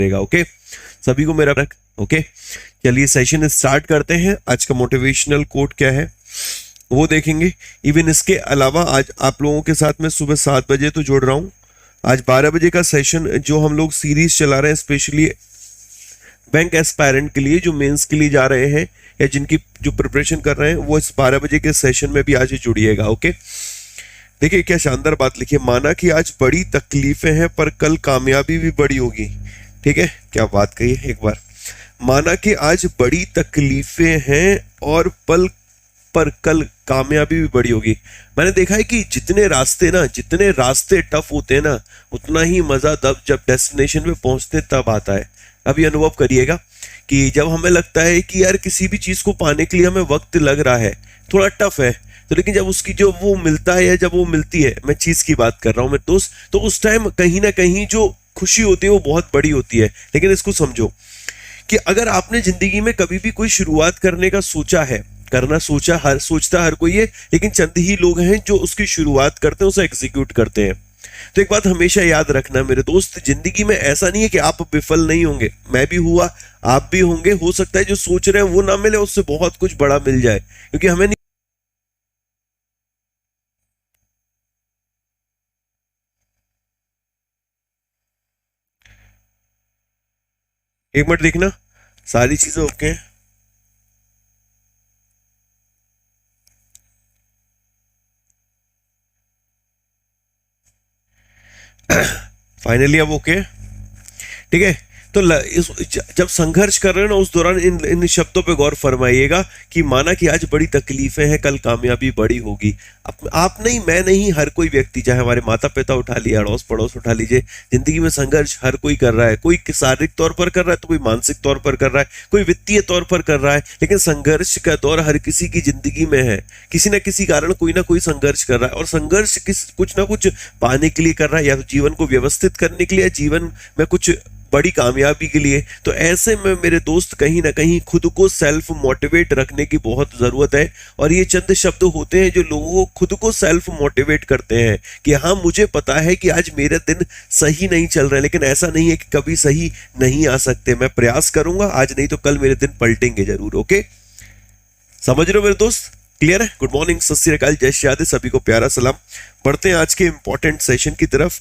रहेगा। ओके, सभी को मेरा ओके। चलिए सेशन स्टार्ट करते हैं। आज का मोटिवेशनल कोट क्या है वो देखेंगे। इवन इसके अलावा आज आप लोगों के साथ मैं सुबह 7 बजे तो जोड़ रहा हूँ। आज 12 बजे का सेशन जो हम लोग सीरीज चला रहे हैं स्पेशली बैंक एस्पायरेंट के लिए, जो मेंस के लिए जा रहे हैं या जिनकी जो प्रिपरेशन कर रहे हैं, वो इस 12 बजे के सेशन में भी आज जुड़िएगा। ओके, देखिए क्या शानदार बात लिखी है। माना कि आज बड़ी तकलीफें हैं पर कल कामयाबी भी बड़ी होगी। ठीक है, क्या बात कही है एक बार। माना कि आज बड़ी तकलीफें हैं और पर कल कामयाबी भी बड़ी होगी। मैंने देखा है कि जितने रास्ते टफ होते हैं ना, उतना ही मजा तब जब डेस्टिनेशन पे पहुंचते तब आता है। अभी अनुभव करिएगा कि जब हमें लगता है कि यार किसी भी चीज को पाने के लिए हमें वक्त लग रहा है, थोड़ा टफ है, तो लेकिन जब उसकी जो वो मिलता है या जब वो मिलती है, मैं चीज की बात कर रहा हूं मेरे दोस्त, तो उस टाइम कहीं ना कहीं जो खुशी होती है वो बहुत बड़ी होती है। लेकिन इसको समझो कि अगर आपने जिंदगी में कभी भी कोई शुरुआत करने का सोचा है, सोचता हर कोई है, लेकिन चंद ही लोग हैं जो उसकी शुरुआत करते हैं, उसे एग्जीक्यूट करते हैं। तो एक बात हमेशा याद रखना मेरे दोस्त, जिंदगी में ऐसा नहीं है कि आप विफल नहीं होंगे। मैं भी हुआ, आप भी होंगे। हो सकता है जो सोच रहे हैं वो ना मिले, उससे बहुत कुछ बड़ा मिल जाए, क्योंकि हमें नहीं। एक मिनट देखना, सारी चीजें ओके हैं। फाइनली अब ओके, ठीक है। तो जब संघर्ष कर रहे हो ना, उस दौरान इन शब्दों पे गौर फरमाइएगा कि माना कि आज बड़ी तकलीफें हैं, कल कामयाबी बड़ी होगी। आप नहीं, मैं नहीं, हर कोई व्यक्ति, चाहे हमारे माता पिता उठा लिए, अड़ोस पड़ोस उठा लीजिए, जिंदगी में संघर्ष हर कोई कर रहा है। कोई शारीरिक तौर पर कर रहा है, तो कोई मानसिक तौर पर कर रहा है, कोई वित्तीय तौर पर कर रहा है। लेकिन संघर्ष का दौर हर किसी की जिंदगी में है। किसी न किसी कारण कोई ना कोई संघर्ष कर रहा है, और संघर्ष कुछ ना कुछ पाने के लिए कर रहा है, या तो जीवन को व्यवस्थित करने के लिए, जीवन में कुछ बड़ी कामयाबी के लिए। तो ऐसे में मेरे दोस्त कहीं ना कहीं खुद को सेल्फ मोटिवेट रखने की बहुत जरूरत है। और ये चंद शब्द होते हैं जो लोगों को खुद को सेल्फ मोटिवेट करते हैं कि हाँ, मुझे पता है कि आज मेरे दिन सही नहीं चल रहे, लेकिन ऐसा नहीं है कि कभी सही नहीं आ सकते। मैं प्रयास करूंगा, आज नहीं तो कल मेरे दिन पलटेंगे जरूर। ओके, समझ रहे हो मेरे दोस्त? क्लियर है? गुड मॉर्निंग, सत श्री अकाल, जय श्री राधे, सभी को प्यारा सलाम। बढ़ते हैं आज के इंपॉर्टेंट सेशन की तरफ।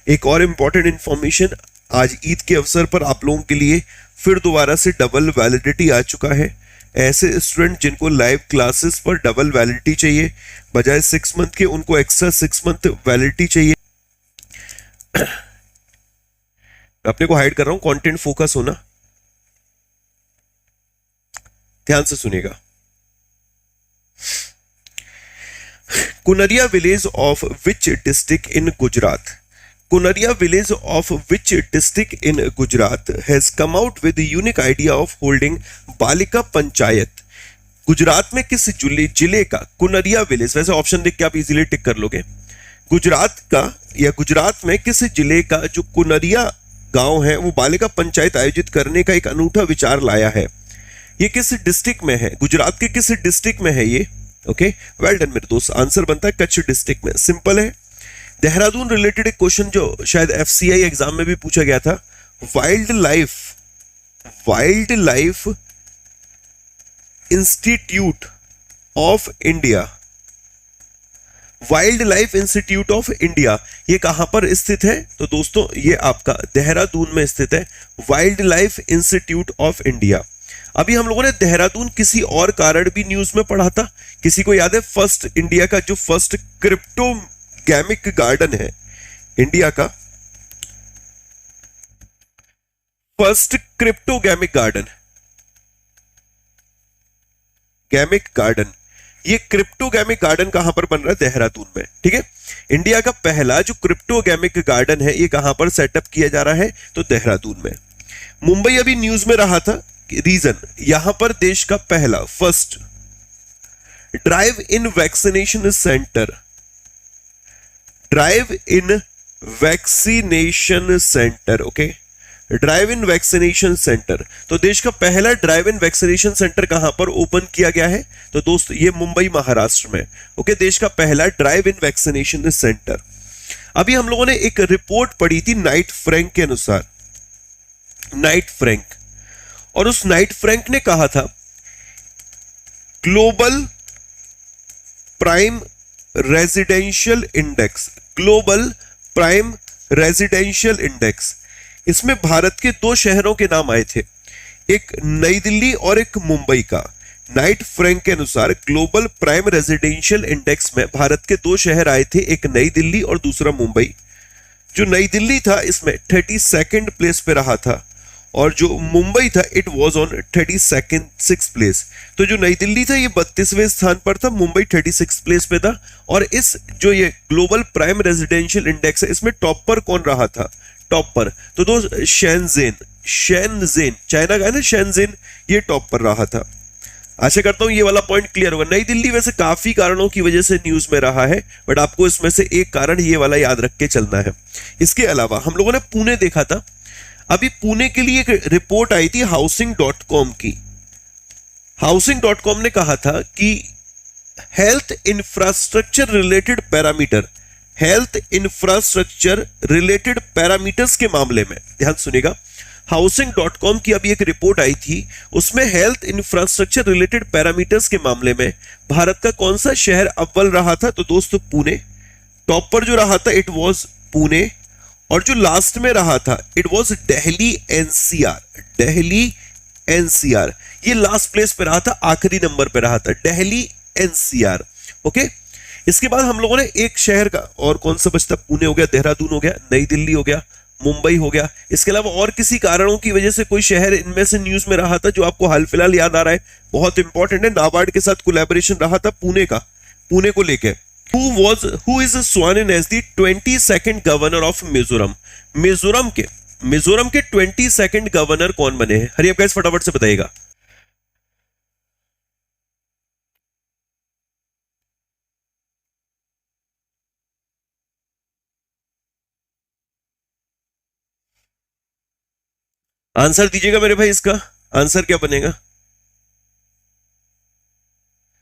एक और इंपॉर्टेंट इंफॉर्मेशन, आज ईद के अवसर पर आप लोगों के लिए फिर दोबारा से डबल वैलिडिटी आ चुका है। ऐसे स्टूडेंट जिनको लाइव क्लासेस पर डबल वैलिडिटी चाहिए, बजाय 6 मंथ के, उनको एक्स्ट्रा 6 मंथ वैलिडिटी चाहिए। अपने को हाइड कर रहा हूं, कंटेंट फोकस होना, ध्यान से सुनिएगा। Kunaria village of which district in Gujarat? Kunaria village of which district in Gujarat has come out with the unique idea of holding बालिका पंचायत? गुजरात में किस जिले का कुनरिया विलेज, वैसे ऑप्शन देख के आप इजीली टिक कर लोगे, गुजरात का या गुजरात में किस जिले का जो कुनरिया गांव है वो बालिका पंचायत आयोजित करने का एक अनूठा विचार लाया है? ये किस डिस्ट्रिक्ट में है? गुजरात के किस डिस्ट्रिक्ट में है ये? ओके, वेल डन मेरे दोस्त। आंसर बनता है कच्छ डिस्ट्रिक्ट में। सिंपल है। देहरादून रिलेटेड एक क्वेश्चन जो शायद एफसीआई एग्जाम में भी पूछा गया था, wild life institute of India, wild life institute of India, ये कहां पर स्थित है? तो दोस्तों ये आपका देहरादून में स्थित है, wild life institute of India. अभी हम लोगों ने देहरादून किसी और कारण भी न्यूज में पढ़ा था। किसी को याद है? फर्स्ट इंडिया का जो फर्स्ट क्रिप्टो गैमिक गार्डन है, इंडिया का फर्स्ट क्रिप्टो गैमिक गार्डन, ये क्रिप्टो गैमिक गार्डन कहां पर बन रहा है? देहरादून में। ठीक है, इंडिया का पहला जो क्रिप्टो गैमिक गार्डन है, ये कहां पर सेटअप किया जा रहा है? तो देहरादून में। मुंबई अभी न्यूज में रहा था, रीजन यहां पर देश का पहला first drive in vaccination centre, drive in vaccination centre, okay, drive in vaccination centre. तो देश का पहला ड्राइव इन वैक्सीनेशन सेंटर कहां पर ओपन किया गया है? तो दोस्त ये मुंबई महाराष्ट्र में। ओके, देश का पहला ड्राइव इन वैक्सीनेशन सेंटर। अभी हम लोगों ने एक रिपोर्ट पढ़ी थी नाइट फ्रैंक के अनुसार, नाइट फ्रैंक, और उस नाइट फ्रैंक ने कहा था global prime residential index, global prime residential index, इसमें भारत के दो शहरों के नाम आए थे, एक नई दिल्ली और एक मुंबई का। नाइट फ्रैंक के अनुसार ग्लोबल प्राइम रेजिडेंशियल इंडेक्स में भारत के दो शहर आए थे, एक नई दिल्ली और दूसरा मुंबई। जो नई दिल्ली था इसमें 32nd प्लेस पे रहा था, और जो मुंबई था it was on 32nd place. तो जो नई दिल्ली था ये 32वें स्थान पर था, मुंबई 36 प्लेस पे था। और इस जो ये ग्लोबल प्राइम रेजिडेंशियल इंडेक्स है इसमें टॉप पर कौन रहा था, टॉप पर तो दोस्त शेनजेन, शेनजेन चाइना का है ना शेनजेन, ये टॉप पर रहा था। आशा करता हूं ये वाला पॉइंट क्लियर होगा। नई दिल्ली वैसे काफी कारणों की वजह से न्यूज में रहा है, बट आपको इसमें से एक कारण ये वाला याद रख के चलना है। इसके अलावा हम लोगों ने पुणे देखा था, अभी पुणे के लिए एक रिपोर्ट आई थी हाउसिंग.com की। हाउसिंग.com ने कहा था कि health infrastructure related parameter, health infrastructure related parameters के मामले में, ध्यान सुनिएगा, हाउसिंग.com की अभी एक रिपोर्ट आई थी, उसमें हेल्थ इंफ्रास्ट्रक्चर रिलेटेड पैरामीटर्स के मामले में भारत का कौन सा शहर अव्वल रहा था, तो दोस्तों पुणे। टॉप पर जो रहा था इट वाज पुणे, और जो लास्ट में रहा था it was Delhi NCR, Delhi NCR, ये लास्ट प्लेस पे रहा था, आखिरी नंबर पे रहा था दिल्ली एनसीआर। ओके, इसके बाद हम लोगों ने एक शहर का, और कौन सा बचता, पुणे हो गया, देहरादून हो गया, नई दिल्ली हो गया, मुंबई हो गया। इसके अलावा और किसी कारणों की वजह से कोई शहर इनमें से न्यूज में रहा था जो आपको हाल फिलहाल याद आ रहा है, बहुत इंपॉर्टेंट है, नाबार्ड के साथ कोलैबोरेशन रहा था पुणे का, पुणे को लेकर। who is sworn in as the 22nd governor of Mizoram, Mizoram के 22nd गवर्नर कौन बने हैं, हरी आप गाइस फटाफट से बताइएगा। आंसर दीजिएगा मेरे भाई, इसका आंसर क्या बनेगा।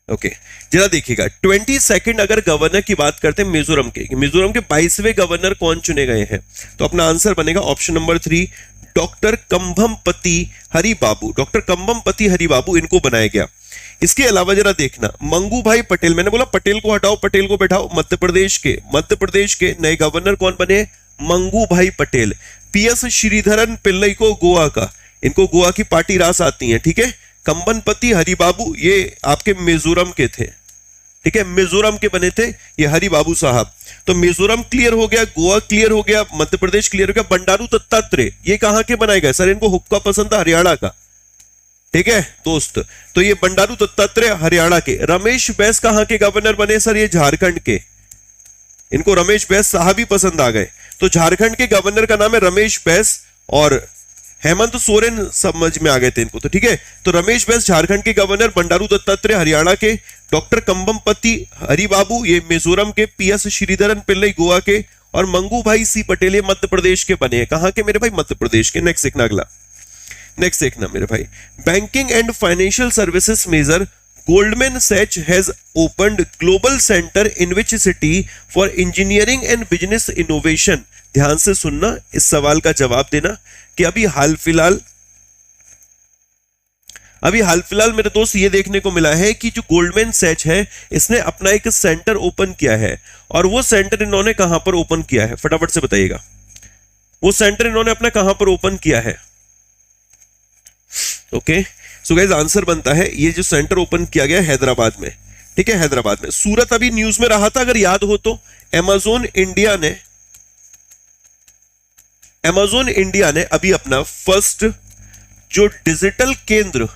ओके, जरा देखिएगा 22nd अगर गवर्नर की बात करते हैं मिजोरम के, मिजोरम के 22वें गवर्नर कौन चुने गए हैं, तो अपना आंसर बनेगा option number 3, doctor Kambhampati Haribabu, doctor Kambhampati Haribabu इनको बनाया गया। इसके अलावा जरा देखना मंगू भाई पटेल, मैंने बोला पटेल को हटाओ पटेल को बैठाओ, मध्य प्रदेश के नए गवर्नर कौन बने, मंगू भाई पटेल। पीएस श्रीधरन पिल्लई को गोवा का, इनको गोवा की पार्टी रास आती है, ठीक है। कंबनपति हरिबाबू ये आपके मिजोरम के थे, ठीक है, मिजोरम के बने थे ये हरिबाबू साहब। तो मिजोरम क्लियर हो गया, गोवा क्लियर हो गया, मध्य प्रदेश क्लियर हो गया। बंडारू दत्तात्रेय ये कहां के बनाए गए, सर इनको हुक्का पसंद था, हरियाणा का, ठीक है दोस्त। तो ये बंडारू दत्तात्रेय हरियाणा के। रमेश बैस कहां के गवर्नर बने, सर ये झारखंड के, इनको रमेश बैस साहब ही पसंद आ गए। तो झारखंड के गवर्नर का नाम है रमेश बैस, और हेमंत सोरेन समझ में आ गए थे इनको, तो ठीक है। तो रमेश बैस झारखंड के गवर्नर, बंडारू दत्तात्रेय हरियाणा के, डॉक्टर कंबमपति हरिबाबू ये मिजोरम के, पीएस श्रीधरन पिल्लई गोवा के, और मंगू भाई सी पटेल ये मध्य प्रदेश के बने हैं। कहां के मेरे भाई, मध्य प्रदेश के। नेक्स्ट देखना, अगला नेक्स्ट देखना मेरे भाई, banking and financial services major Goldman Sachs has opened global center in which city for engineering and business innovation। ध्यान से सुनना, इस सवाल का जवाब देना कि अभी हाल फिलहाल मेरे दोस्त ये देखने को मिला है कि जो गोल्डमैन सैच है इसने अपना एक सेंटर ओपन किया है, और वो सेंटर इन्होंने कहां पर ओपन किया है, फटाफट से बताइएगा। वो सेंटर इन्होंने अपना कहां पर ओपन किया है। ओके, सो गाइस आंसर बनता है ये जो सेंटर ओपन किया गया हैदराबाद में, ठीक है, हैदराबाद में। सूरत अभी न्यूज में रहा था, अगर याद हो तो। अमेज़न इंडिया ने अभी अपना फर्स्ट जो डिजिटल केंद्र,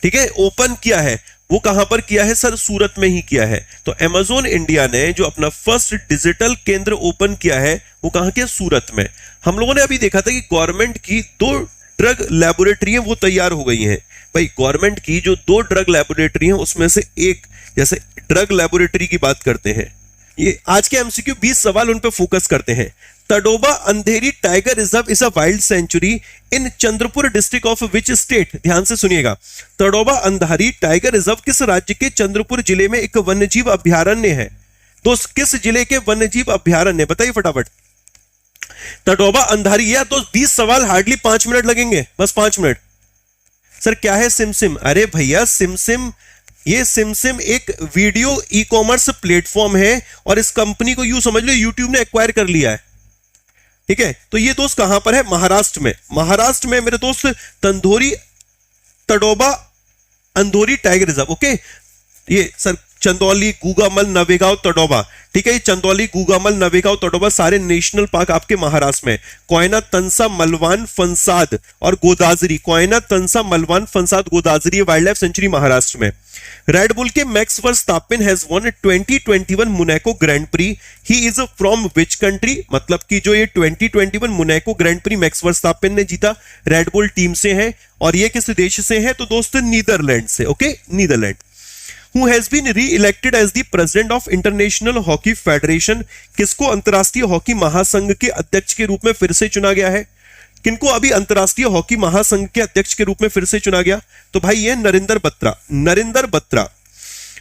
ठीक है, ओपन किया है, वो कहां पर किया है, सर सूरत में ही किया है। तो अमेज़न इंडिया ने जो अपना फर्स्ट डिजिटल केंद्र ओपन किया है वो कहां किया, सूरत में। हम लोगों ने अभी देखा था कि गवर्नमेंट की 2 ड्रग लैबोरेटरी वो तैयार हो गई हैं भाई। गवर्नमेंट की जो 2 ड्रग लैबोरेटरी हैं उसमें से एक, जैसे ड्रग लैबोरेटरी की बात करते हैं, ये आज के एमसीक्यू 20 सवाल उन पे फोकस करते हैं। Tadoba Andhari tiger reserve is a wild sanctuary in Chandrapur district of which state. ध्यान से सुनिएगा, तडोबा अंधारी टाइगर रिजर्व किस राज्य के चंद्रपुर जिले में एक वन्यजीव अभ्यारण्य है। दोस्त किस जिले के वन्यजीव अभ्यारण्य, बताइए फटाफट। तडोबा अंधारी, या तो 20 सवाल हार्डली 5 मिनट लगेंगे, बस 5 मिनट। सर क्या है सिमसिम? अरे भैया सिमसिम, ये सिमसिम एक वीडियो ई कॉमर्स प्लेटफॉर्म है और इस कंपनी को यूं समझ लो यूट्यूब ने एक्वायर कर लिया है, ठीक है। तो ये दोस्त कहां पर है? महाराष्ट्र में। महाराष्ट्र में मेरे दोस्त तंदोरी Tadoba Andhori tiger reserve, okay. ये सर चंदौली, गुगामल, नवेगांव, तडोबा, ठीक है। ये चंदौली, गुगामल, नवेगांव, तडोबा सारे नेशनल पार्क आपके महाराष्ट्र में। कोयना, तंसा, मलवान, फंसाद और Godavari, Koyna, Tansa, Malvan, Phansad, Godavari wild life sanctuary Maharashtra में। रेड बुल के Max Verstappen has won 2021 Monaco Grand Prix, he is from which country? मतलब कि जो ये 2021 Monaco Grand Prix Max Verstappen ने जीता, रेड बुल टीम से है और ये किस देश से है? तो दोस्त नीदरलैंड से, okay, Netherlands. Who has been re-elected as the president of International Hockey Federation? किसको अंतरराष्ट्रीय हॉकी महासंघ के अध्यक्ष के रूप में फिर से चुना गया है? किनको अभी अंतरराष्ट्रीय हॉकी महासंघ के अध्यक्ष के रूप में फिर से चुना गया? तो भाई ये Narendra Batra, Narendra Batra.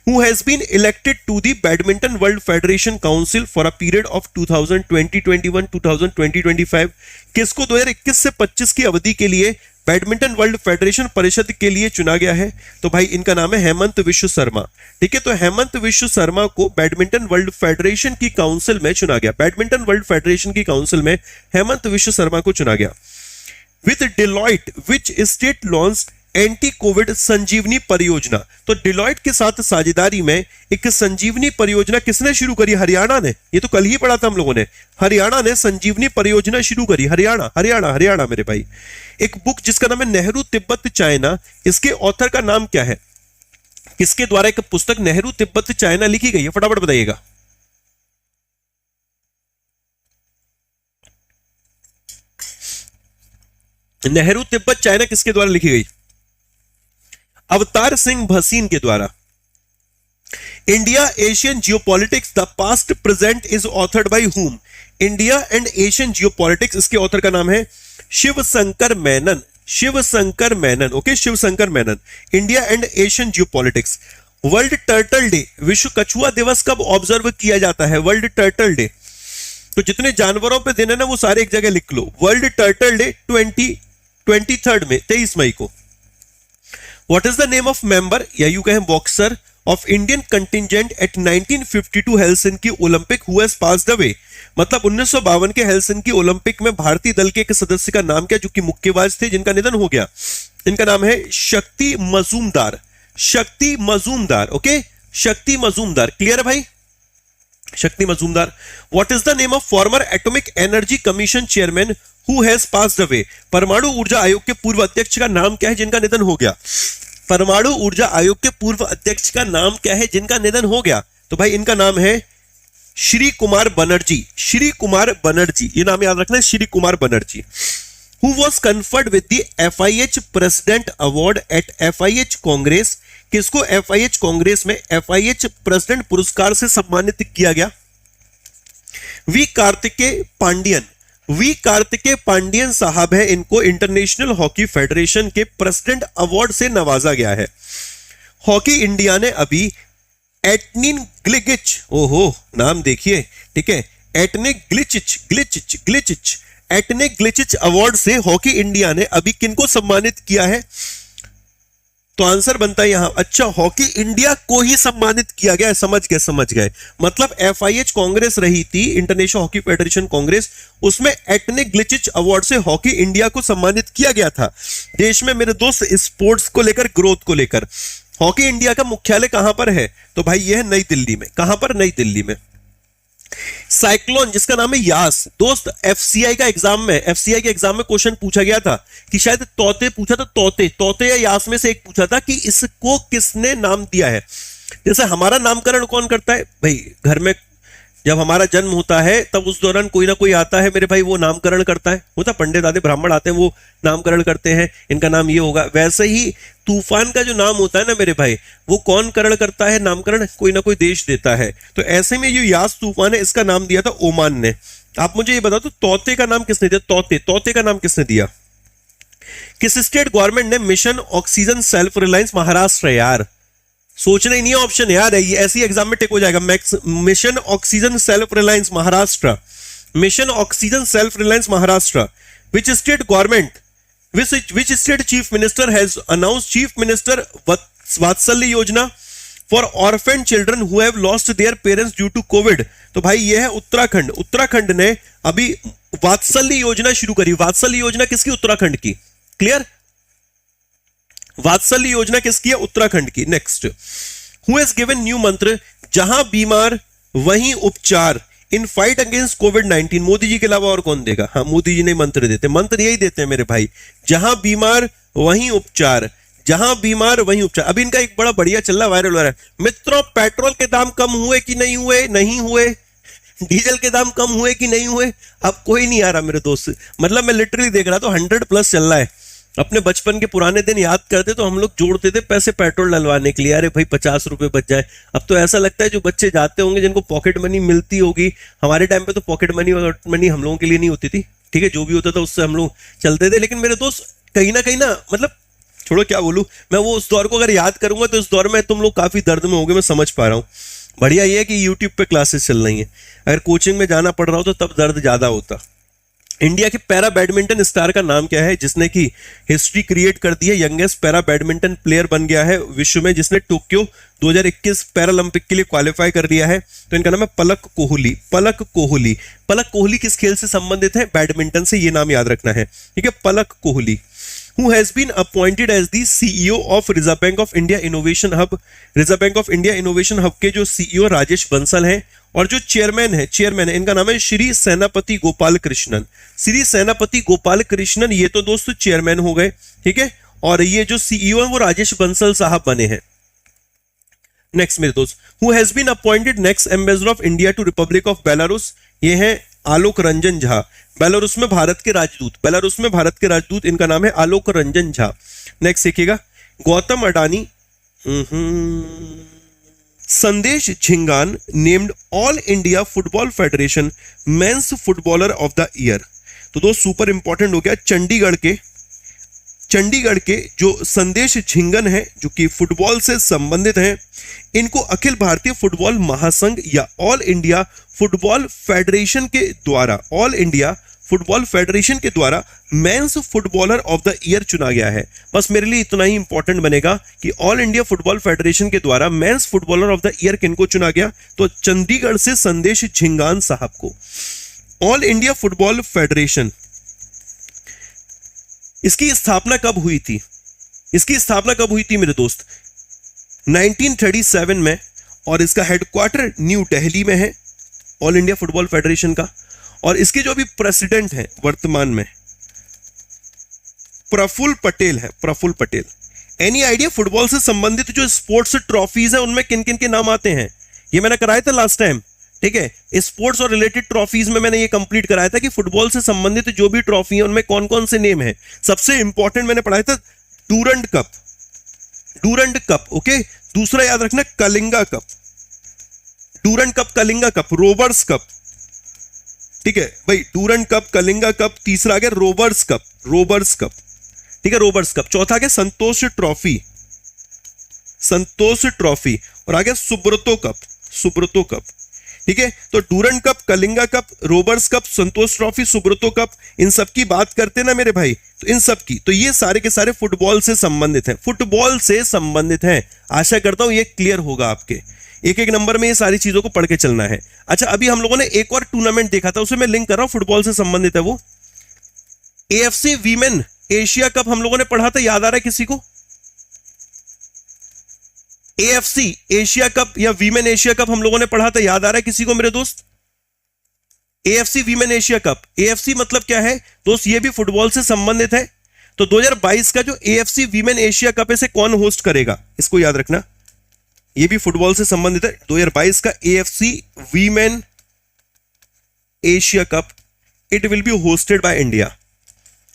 Who has been elected to the Badminton World Federation Council for a period of 2021 2025? किसको 2021 से 25 की अवधि के लिए बैडमिंटन वर्ल्ड फेडरेशन परिषद के लिए चुना गया है? तो भाई इनका नाम है हेमंत विश्व शर्मा, ठीक है। तो हेमंत विश्व शर्मा को बैडमिंटन वर्ल्ड फेडरेशन की काउंसिल में चुना गया, बैडमिंटन वर्ल्ड फेडरेशन की काउंसिल में हेमंत विश्व शर्मा को चुना गया। With Deloitte which state launch anti covid Sanjeevani परियोजना? तो डिलॉयट के साथ साझेदारी में एक संजीवनी परियोजना किसने शुरू करी? हरियाणा ने। ये तो कल ही पढ़ा था हम लोगों ने, हरियाणा ने संजीवनी परियोजना शुरू करी। हरियाणा हरियाणा हरियाणा मेरे भाई। एक बुक जिसका नाम है नेहरू तिब्बत चाइना, इसके ऑथर का नाम क्या है? किसके द्वारा एक पुस्तक नेहरू तिब्बत चाइना लिखी गई है? फटाफट बताइएगा। नेहरू तिब्बत चाइना किसके द्वारा लिखी गई? अवतार सिंह भसीन के द्वारा। India Asian geopolitics the past present is authored by whom? India and Asian geopolitics, इसके ऑथर का नाम है Shiv Shankar Menon, Shiv Shankar Menon, okay, Shiv Shankar Menon. India and Asian geopolitics. World turtle day, विश्व कछुआ दिवस कब ऑब्जर्व किया जाता है? World turtle day. तो जितने जानवरों पे दिन है ना वो सारे एक जगह लिख लो। वर्ल्ड टर्टल डे 23 में, 23 मई को। What is the name of member या यू कहें boxer of Indian contingent at 1952 Helsinki Olympic who has passed away? मतलब 1952 के हेलसिंकी ओलंपिक में भारतीय दल के एक सदस्य का नाम क्या जो कि मुक्केबाज थे जिनका निधन हो गया? इनका नाम है शक्ति मजूमदार, शक्ति मजूमदार, ओके, शक्ति मजूमदार। क्लियर है भाई? शक्ति Majumdar. What is the name of former Atomic Energy Commission chairman who has passed away? परमाणु ऊर्जा आयोग के पूर्व अध्यक्ष का नाम क्या है जिनका निधन हो गया? परमाणु ऊर्जा आयोग के पूर्व अध्यक्ष का नाम क्या है जिनका निधन हो गया? तो भाई इनका नाम है श्री कुमार बनर्जी, श्री कुमार बनर्जी, ये नाम याद रखना है, Shri Kumar Banerjee. Who was conferred with the FIH President Award at FIH Congress? किसको FIH कांग्रेस में FIH प्रेसिडेंट पुरस्कार से सम्मानित किया गया? वी कार्तिकेय पांडियन, वी कार्तिकेय पांडियन साहब है, इनको इंटरनेशनल हॉकी फेडरेशन के प्रेसिडेंट अवार्ड से नवाजा गया है। हॉकी इंडिया ने अभी एटनिन ग्लिचिच, ओहो नाम देखिए, ठीक है, एटनिक ग्लिचिच ग्लिचिच ग्लिचिच एटनिक ग्लिचिच अवार्ड से हॉकी इंडिया ने अभी किनको सम्मानित किया है? तो आंसर बनता है यहां, अच्छा हॉकी इंडिया को ही सम्मानित किया गया है। समझ गए, समझ गए। मतलब FIH कांग्रेस रही थी, इंटरनेशनल हॉकी फेडरेशन कांग्रेस, उसमें एटनिक ग्लिचिच अवार्ड से हॉकी इंडिया को सम्मानित किया गया था। देश में मेरे दोस्त स्पोर्ट्स को लेकर, ग्रोथ को लेकर हॉकी इंडिया का मुख्यालय कहां पर है? तो भाई यह है नई दिल्ली में। कहां पर? नई दिल्ली में। साइक्लोन जिसका नाम है यास, दोस्त FCI का एग्जाम में, FCI के एग्जाम में क्वेश्चन पूछा गया था कि शायद तोते पूछा था, तोते, तोते या यास में से एक पूछा था कि इसको किसने नाम दिया है। जैसे हमारा नामकरण कौन करता है भाई? घर में जब हमारा जन्म होता है तब उस दौरान कोई ना कोई आता है मेरे भाई, वो नामकरण करता है, होता पंडित आदि ब्राह्मण आते हैं, वो नामकरण करते हैं, इनका नाम ये होगा। वैसे ही तूफान का जो नाम होता है ना मेरे भाई, वो कौन करण करता है नामकरण? कोई ना कोई देश देता है। तो ऐसे में जो यास तूफान है इसका नाम दिया था ओमान ने। आप मुझे ये बताओ तो तोते का नाम किसने दिया? तोते, तोते का नाम किसने दिया? किस स्टेट गवर्नमेंट ने mission oxygen self reliance? Maharashtra यार, सोचना ही नहीं है ऑप्शन यार, है ये ऐसी एग्जाम में टिक हो जाएगा। Mission oxygen self reliance Maharashtra, mission oxygen self reliance Maharashtra, which state government, which state chief minister has announced chief minister vatsalya योजना for orphan children who have lost their parents due to covid? तो भाई ये है उत्तराखंड। उत्तराखंड ने अभी वात्सल्य योजना शुरू करी। वात्सल्य योजना किसकी? उत्तराखंड की। क्लियर? वात्सल्य योजना किसकी है? उत्तराखंड की। Next, who has given new मंत्र, जहां बीमार वहीं उपचार, इन फाइट अगेंस्ट कोविड-19? मोदी जी के अलावा और कौन देगा? हाँ, मोदी जी नहीं मंत्र देते, मंत्र यही देते हैं मेरे भाई, जहां बीमार वहीं उपचार, जहां बीमार वहीं उपचार। अभी इनका एक बड़ा बढ़िया चल रहा, वायरल हो रहा है। मित्रों, पेट्रोल के दाम कम हुए कि नहीं हुए? नहीं हुए। डीजल के दाम कम हुए कि नहीं हुए? अब कोई नहीं आ रहा मेरे दोस्त। मतलब मैं लिटरली देख रहा था 100+ चल रहा है। अपने बचपन के पुराने दिन याद करते तो हम लोग जोड़ते थे पैसे पेट्रोल डलवाने के लिए, अरे भाई 50 रुपए बच जाए। अब तो ऐसा लगता है जो बच्चे जाते होंगे जिनको पॉकेट मनी मिलती होगी, हमारे टाइम पे तो पॉकेट मनी हम लोगों के लिए नहीं होती थी, ठीक है, जो भी होता था उससे हम लोग चलते थे। लेकिन मेरे दोस्त कहीं ना मतलब छोड़ो, क्या बोलूं मैं, वो उस दौर को अगर याद करूंगा तो उस दौर में तुम लोग काफी दर्द में होगे, मैं समझ पा रहा हूँ। बढ़िया ये है कि यूट्यूब पे क्लासेस चल रही हैं, अगर कोचिंग में जाना पड़ रहा हो तो तब दर्द ज्यादा होता। इंडिया के पैरा बैडमिंटन स्टार का नाम क्या है जिसने की हिस्ट्री क्रिएट कर दी है? यंगेस्ट पैरा बैडमिंटन प्लेयर बन गया है विश्व में, जिसने टोक्यो 2021 पैरालंपिक के लिए क्वालिफाई कर दिया है। तो इनका नाम है पलक कोहली। पलक कोहली। पलक कोहली किस खेल से संबंधित है? बैडमिंटन से, ये नाम याद रखना है, ठीक है, पलक Kohli. Who has been appointed as the CEO of Reserve Bank of India Innovation Hub? Reserve Bank of India Innovation Hub के जो CEO राजेश बंसल हैं और जो चेयरमैन है इनका नाम है श्री सेनापति गोपाल कृष्णन। श्री सेनापति गोपाल कृष्णन, ये तो दोस्तों चेयरमैन हो गए, ठीक है, और ये जो CEO है वो राजेश बंसल साहब बने हैं। नेक्स्ट मेरे दोस्त, who has been appointed next ambassador of India to republic of Belarus? ये है आलोक रंजन झा, बेलारूस में भारत के राजदूत। बेलारूस में भारत के राजदूत, इनका नाम है आलोक रंजन झा। नेक्स्ट देखिएगा, Gautam Adani, Sandesh Jhingan named all India football federation men's footballer of the year. तो दोस्त सुपर इंपॉर्टेंट हो गया, चंडीगढ़ के जो संदेश झिंगन है जो कि फुटबॉल से संबंधित हैं, इनको अखिल भारतीय फुटबॉल महासंघ या ऑल इंडिया फुटबॉल फेडरेशन के द्वारा, ऑल इंडिया फुटबॉल फेडरेशन के द्वारा men's footballer of the year चुना गया है। बस मेरे लिए इतना ही इंपॉर्टेंट बनेगा कि ऑल इंडिया फुटबॉल फेडरेशन के द्वारा men's footballer of the year किनको चुना गया? तो चंडीगढ़ से संदेश झिंगान साहब को। ऑल इंडिया फुटबॉल फेडरेशन, इसकी स्थापना कब हुई थी? इसकी स्थापना कब हुई थी मेरे दोस्त? 1937 में, और इसका हेडक्वार्टर न्यू दिल्ली में है, ऑल इंडिया फुटबॉल फेडरेशन का। और इसके जो भी प्रेसिडेंट हैं वर्तमान में, प्रफुल्ल पटेल है, Praful Patel. Any idea football से संबंधित जो स्पोर्ट्स ट्रॉफीज हैं उनमें किन किन के नाम आते हैं? ये मैंने कराया था लास्ट टाइम, ठीक है, स्पोर्ट्स और रिलेटेड ट्रॉफीज में मैंने ये कंप्लीट कराया था कि फुटबॉल से संबंधित जो भी ट्रॉफी है उनमें कौन कौन से नेम है। सबसे इंपॉर्टेंट मैंने पढ़ाया था Durand cup, Durand cup, okay. दूसरा याद रखना Kalinga cup, Durand cup, Kalinga cup, Rovers cup, ठीक है भाई, डूरंड कप, कलिंगा कप। तीसरा आ गया रोबर्स कप, रोबर्स कप, ठीक है, रोबर्स कप। चौथा आ गया संतोष ट्रॉफी, संतोष ट्रॉफी। और आ गया सुब्रतो कप, सुब्रतो कप, ठीक है। तो Durand cup, Kalinga cup, Rovers cup, Santosh trophy, Subroto cup, इन सब की बात करते ना मेरे भाई, तो इन सब की, तो ये सारे के सारे फुटबॉल से संबंधित हैं, फुटबॉल से संबंधित हैं। आशा करता हूं ये क्लियर होगा आपके। एक एक नंबर में ये सारी चीजों को पढ़ के चलना है। अच्छा, अभी हम लोगों ने एक और टूर्नामेंट देखा था, उसे मैं लिंक कर रहा हूं, फुटबॉल से संबंधित है वो। AFC वीमेन एशिया कप हम लोगों ने पढ़ा था, याद आ रहा है किसी को? AFC एशिया कप या वीमेन एशिया कप हम लोगों ने पढ़ा था, याद आ रहा है किसी को मेरे दोस्त? AFC women Asia cup, AFC मतलब क्या है दोस्त? ये भी फुटबॉल से संबंधित है। तो 2022 का जो AFC वीमेन एशिया कप है, इसे कौन होस्ट करेगा? इसको याद रखना, ये भी फुटबॉल से संबंधित है। 2022 का AFC women Asia cup, it will be hosted by India.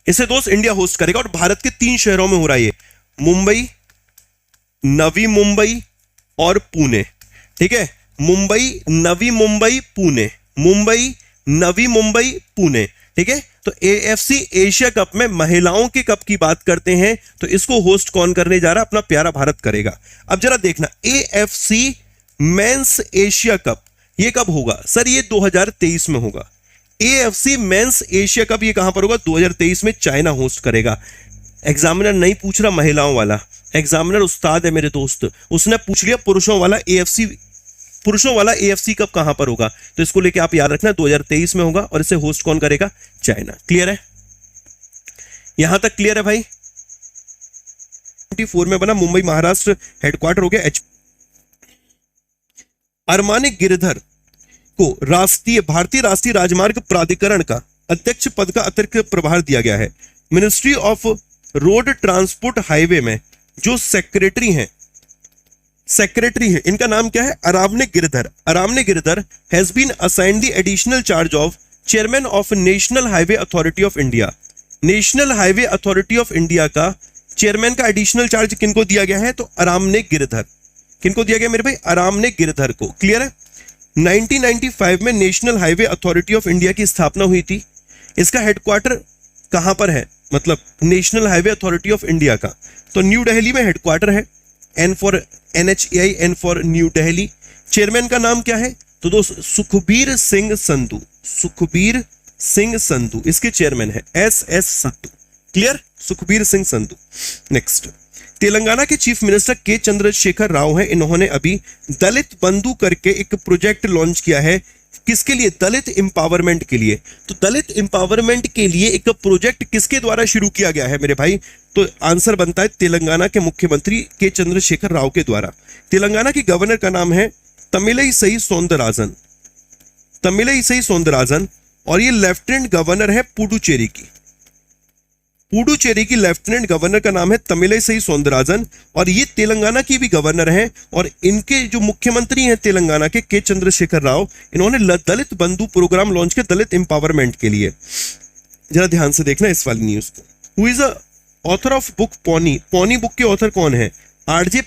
इसे दोस्त इंडिया होस्ट करेगा और भारत के 3 शहरों में हो रहा है ये, मुंबई, नवी मुंबई और पुणे, ठीक है, मुंबई, नवी मुंबई, पुणे, मुंबई, नवी मुंबई, पुणे, ठीक है। तो AFC एशिया कप में महिलाओं के कप की बात करते हैं, तो इसको होस्ट कौन करने जा रहा है? अपना प्यारा भारत करेगा। अब जरा देखना, AFC मेंस एशिया कप ये कब होगा? सर ये 2023 में होगा। AFC मेंस एशिया कप ये कहां पर होगा? 2023 में चाइना होस्ट करेगा। एग्जामिनर नहीं पूछ रहा महिलाओं वाला, एग्जामिनर उस्ताद है मेरे दोस्त, उसने पूछ लिया पुरुषों वाला AFC कप कहां पर होगा। तो इसको लेके आप याद रखना 2023 में होगा और इसे होस्ट कौन करेगा? चाइना। क्लियर है? यहां तक क्लियर है भाई? 24 में बना, मुंबई महाराष्ट्र हेडक्वार्टर हो गया। अरमाने गिरधर को भारतीय राष्ट्रीय राजमार्ग प्राधिकरण का अध्यक्ष पद का अतिरिक्त प्रभार दिया गया है। Ministry of road transport highway में जो सेक्रेटरी हैं, इनका नाम क्या है? Aramane Giridhar has been assigned the additional charge of chairman of National Highway Authority of India. National Highway Authority of India का चेयरमैन का एडिशनल चार्ज किनको दिया गया है? तो अरामने गिरधर। किनको दिया गया मेरे भाई? अरामने गिरधर को। क्लियर है? 1995 में national Highway Authority of India की स्थापना हुई थी। इसका हेडक्वार्टर कहां पर है? मतलब national Highway Authority of India का तो न्यू दिल्ली में हेडक्वार्टर है। N for NHAI, N for new Delhi. Chairman का नाम क्या है? तो दोस्त सुखबीर सिंह संधू इसके चेयरमैन है। SS Sandhu. Clear? Sukhbir Singh Sandhu. Next, Telangana के चीफ मिनिस्टर के चंद्रशेखर राव हैं। इन्होंने अभी दलित बंधु करके एक प्रोजेक्ट लॉन्च किया है। किसके लिए? दलित एम्पावरमेंट के लिए। तो दलित एम्पावरमेंट के लिए एक प्रोजेक्ट किसके द्वारा शुरू किया गया है मेरे भाई? तो आंसर बनता है तेलंगाना के मुख्यमंत्री के चंद्रशेखर राव के द्वारा। तेलंगाना के गवर्नर का नाम है तमिलई सौंदरराजन और ये लेफ्टिनेंट गवर्नर है पुडुचेरी की लेफ्टिनेंट गवर्नर का नाम है तमिलई सौंदरराजन और ये तेलंगाना की भी गवर्नर हैं। और इनके जो मुख्यमंत्री हैं तेलंगाना के चंद्रशेखर राव, इन्होंने दलित बंधु प्रोग्राम लॉन्च किया दलित एम्पावरमेंट के लिए। जरा ध्यान से देखना इस वाली न्यूज को। Who is the author of book Pony book के ऑथर कौन है? RJ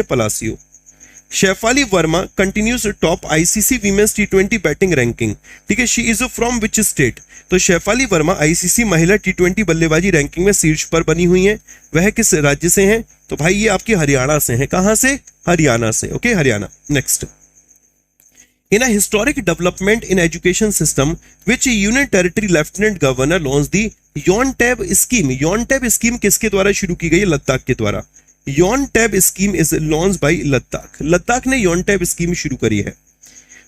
Palacio. Shafali Verma continues top ICC women's T20 batting ranking. ठीक है, she is from which state? तो शेफाली वर्मा ICC महिला T20 बल्लेबाजी रैंकिंग में शीर्ष पर बनी हुई हैं। वह किस राज्य से हैं? तो भाई ये आपकी हरियाणा से हैं। कहां से? हरियाणा से। Okay, Haryana. Next, in a historic development in education system which union territory lieutenant governor launch the YounTab scheme. YounTab scheme किसके द्वारा शुरू की गई? लद्दाख के द्वारा। YounTab scheme is launch by Ladakh ने योनटैब स्कीम शुरू करी है।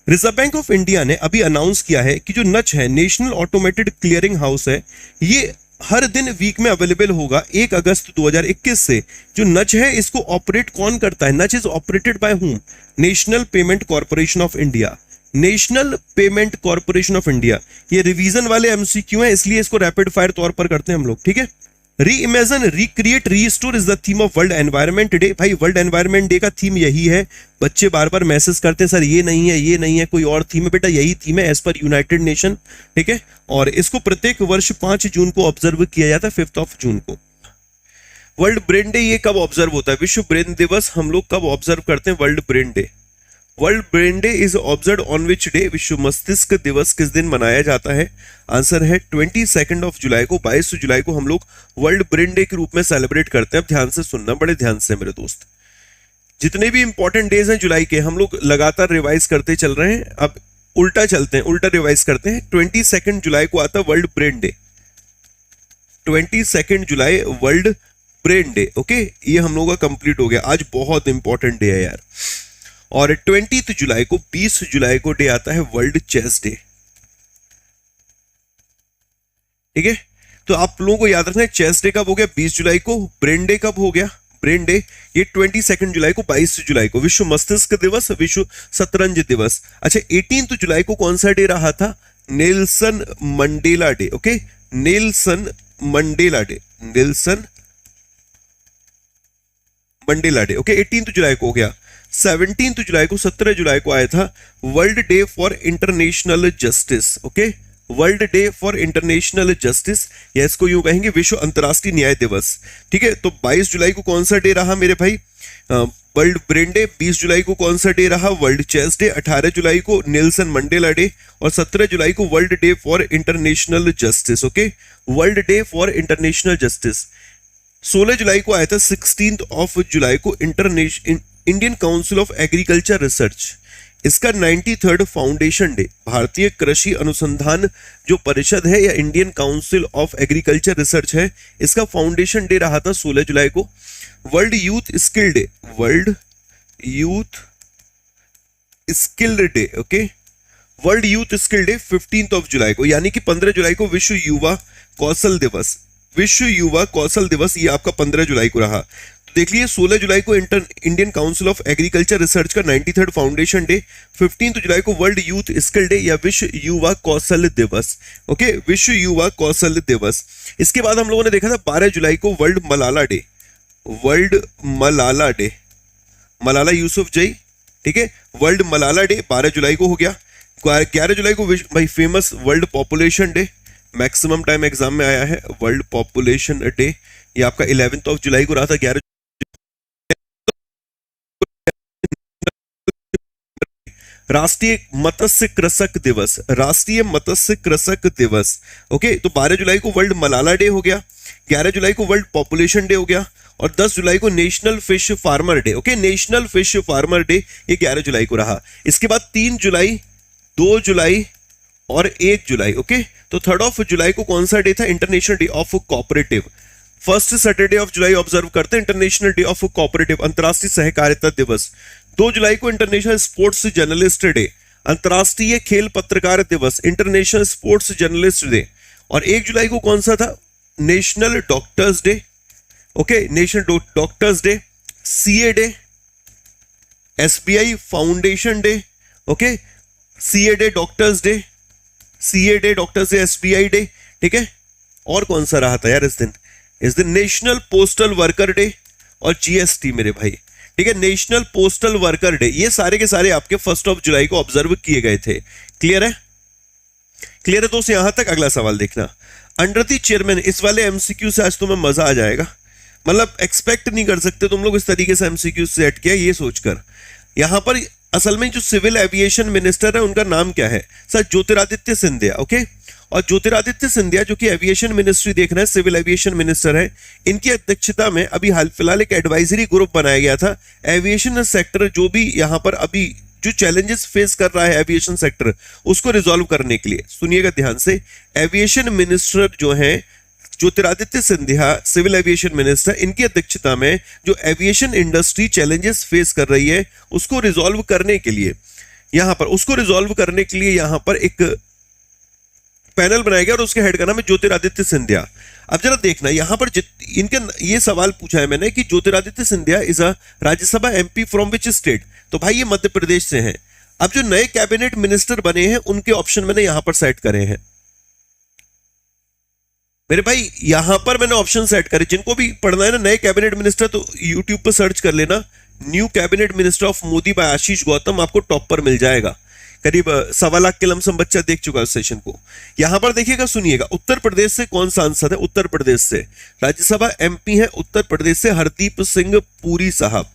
रिजर्व बैंक ऑफ इंडिया ने अभी अनाउंस किया है कि जो नच है, नेशनल ऑटोमेटेड क्लियरिंग हाउस है, ये हर दिन वीक में अवेलेबल होगा 1 अगस्त 2021 से। जो नच है इसको ऑपरेट कौन करता है? NACH is operated by whom? National Payment Corporation of India. ये रिवीजन वाले MCQ हैं, इसलिए इसको रैपिड फायर तौर पर करते हैं हम लोग। ठीक है, री imagine, recreate, restore is the theme of world environment day. भाई वर्ल्ड एनवायरनमेंट डे का थीम यही है। बच्चे बार बार मैसेज करते हैं सर ये नहीं है कोई और थीम है। बेटा यही थीम है एज पर यूनाइटेड नेशन। ठीक है, और इसको प्रत्येक वर्ष 5 जून को ऑब्जर्व किया जाता है, 5 जून को। वर्ल्ड ब्रेन डे ये कब ऑब्जर्व होता है? विश्व ब्रेन दिवस हम लोग कब ऑब्जर्व करते हैं? World brain day. World brain day is observe on which day? विश्व मस्तिष्क दिवस किस दिन मनाया जाता है? आंसर है 22 जुलाई को। 22 जुलाई को हम लोग वर्ल्ड ब्रेन डे के रूप में सेलिब्रेट करते हैं। अब ध्यान से सुनना, बड़े ध्यान से मेरे दोस्त। जितने भी इंपॉर्टेंट डेज हैं जुलाई के, हम लोग लगातार रिवाइज करते चल रहे हैं। अब उल्टा चलते हैं, उल्टा रिवाइज करते हैं। 22 जुलाई को आता है वर्ल्ड ब्रेन डे। 22 जुलाई वर्ल्ड ब्रेन डे। ओके, ये हम लोगों का कंप्लीट हो गया। आज बहुत इंपॉर्टेंट डे है यार। और 20 जुलाई को, 20 जुलाई को डे आता है वर्ल्ड चेस डे। ठीक है, तो आप लोगों को याद रखना है चेस डे कब हो गया? 20 जुलाई को। ब्रेन डे कब हो गया? ब्रेन डे ये 22 जुलाई को। 22 जुलाई को विश्व मस्तिष्क दिवस, विश्व शतरंज दिवस। अच्छा, 18 जुलाई को कौन सा डे रहा था? Nelson Mandela day. Okay, Nelson Mandela day. Okay, 18 जुलाई को हो गया। 17 जुलाई को, 17 जुलाई को आया था world day for international justice. Okay, world day for international justice, या इसको यूं कहेंगे विश्व अंतरराष्ट्रीय न्याय दिवस। ठीक है, तो 22 जुलाई को कौन सा डे रहा मेरे भाई? World brain day. 20 जुलाई को कौन सा डे रहा? World chess day. 18 जुलाई को नेल्सन मंडेला डे और 17 जुलाई को world day for international justice. Okay, world day for international justice. 16 जुलाई को आया था 16 जुलाई को Indian Council of Agriculture research. इसका 93rd फाउंडेशन डे, भारतीय कृषि अनुसंधान जो परिषद है या Indian Council of Agriculture research है, इसका फाउंडेशन डे रहा था 16 जुलाई को। World youth skill day, world youth skilled day, okay, world youth skill day 15 जुलाई को, यानी कि 15 जुलाई को विश्व युवा कौशल दिवस, विश्व युवा कौशल दिवस ये आपका 15 जुलाई को रहा। तो देख लीजिए 16 जुलाई को Indian Council of Agriculture Research का 93rd फाउंडेशन डे, 15 जुलाई को वर्ल्ड यूथ स्किल डे या विश्व युवा कौशल दिवस, ओके, विश्व युवा कौशल दिवस। इसके बाद हम लोगों ने देखा था 12 जुलाई को world Malala day, world Malala day, Malala Yousafzai, ठीक है, वर्ल्ड मलाला डे 12 जुलाई को हो गया। 11 जुलाई को भाई famous world population day, maximum time exam में आया है, वर्ल्ड पॉपुलेशन डे, ये आपका 11 जुलाई को रहा था। 11 राष्ट्रीय मत्स्य कृषक दिवस, राष्ट्रीय मत्स्य कृषक दिवस, ओके, तो 12 जुलाई को वर्ल्ड मलाला डे हो गया, 11 जुलाई को वर्ल्ड पॉपुलेशन डे हो गया, और 10 जुलाई को national fish farmer day, okay, national fish farmer day ये 11 जुलाई को रहा। इसके बाद 3 जुलाई, 2 जुलाई और 1 जुलाई, ओके, तो 3rd जुलाई को कौन सा डे था? International day of cooperative. First Saturday of July observe करते हैं इंटरनेशनल डे ऑफ कोऑपरेटिव, अंतरराष्ट्रीय सहकारिता दिवस। 2 जुलाई को इंटरनेशनल स्पोर्ट्स जर्नलिस्ट डे, अंतरराष्ट्रीय खेल पत्रकार दिवस, इंटरनेशनल स्पोर्ट्स जर्नलिस्ट डे। और 1 जुलाई को कौन सा था? National doctors day, okay, national doctors day, CA day, SBI foundation day, okay, CA day, doctors day, CA day, doctors day, SBI day, ठीक है। और कौन सा रहा था यार इस दिन? इस दिन नेशनल पोस्टल वर्कर डे और जीएसटी मेरे भाई, ठीक है, नेशनल पोस्टल वर्कर डे, ये सारे के सारे आपके 1 जुलाई को ऑब्जर्व किए गए थे। क्लियर है? क्लियर है दोस्त? यहां तक अगला सवाल देखना, अंडर द चेयरमैन, इस वाले एमसीक्यू से आज तुम्हें मजा आ जाएगा, मतलब एक्सपेक्ट नहीं कर सकते तुम लोग इस तरीके से एमसीक्यू सेट किया ये सोचकर। यहां पर असल में जो सिविल एविएशन मिनिस्टर है उनका नाम क्या है? सर ज्योतिरादित्य सिंधिया, ओके, और ज्योतिरादित्य सिंधिया जो कि एविएशन मिनिस्ट्री देख रहे हैं, सिविल एविएशन मिनिस्टर है, इनकी अध्यक्षता में अभी हाल फिलहाल एक एडवाइजरी ग्रुप बनाया गया था। एविएशन सेक्टर जो भी यहाँ पर अभी जो चैलेंजेस फेस कर रहा है एविएशन सेक्टर, उसको रिजॉल्व करने के लिए, सुनिएगा ध्यान से, एविएशन मिनिस्टर जो है Jyotiraditya Scindia, civil aviation minister, इनकी अध्यक्षता में जो एविएशन इंडस्ट्री चैलेंजेस फेस कर रही है उसको रिजॉल्व करने के लिए यहां पर एक पैनल बनाया गया और उसके हेड का नाम है ज्योतिरादित्य सिंधिया। अब जरा देखना यहां पर इनके ये सवाल पूछा है मैंने कि Jyotiraditya Scindia is a Rajya Sabha MP from which state, तो भाई ये मध्य प्रदेश से हैं। अब जो नए कैबिनेट मिनिस्टर बने हैं उनके ऑप्शन मैंने यहां पर सेट करे हैं मेरे भाई, यहां पर मैंने ऑप्शन सेट करे। जिनको भी पढ़ना है ना नए कैबिनेट मिनिस्टर, तो यूट्यूब पर सर्च कर लेना, new cabinet minister of Modi by Ashish Gautam, आपको टॉप पर मिल जाएगा। करीब 1.25 लाख के लमसम बच्चा देख चुका है उस सेशन को। यहां पर देखिएगा, सुनिएगा, उत्तर प्रदेश से कौन सांसद है? उत्तर प्रदेश से राज्यसभा एमपी है उत्तर प्रदेश से हरदीप सिंह पुरी साहब,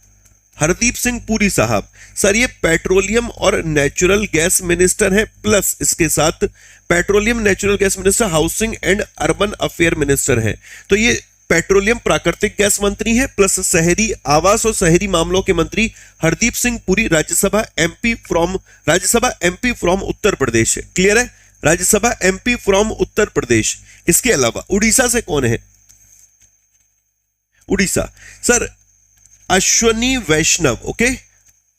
हरदीप सिंह पुरी साहब। सर ये पेट्रोलियम और नेचुरल गैस मिनिस्टर है, प्लस इसके साथ petroleum natural gas minister, housing and urban affair minister है। तो ये पेट्रोलियम प्राकृतिक गैस मंत्री है, प्लस शहरी आवास और शहरी मामलों के मंत्री Hardeep Singh Puri, Rajya Sabha MP from Uttar Pradesh. Clear है? Rajya Sabha MP from Uttar Pradesh. इसके अलावा उड़ीसा से कौन है? उड़ीसा सर अश्वनी वैष्णव, ओके,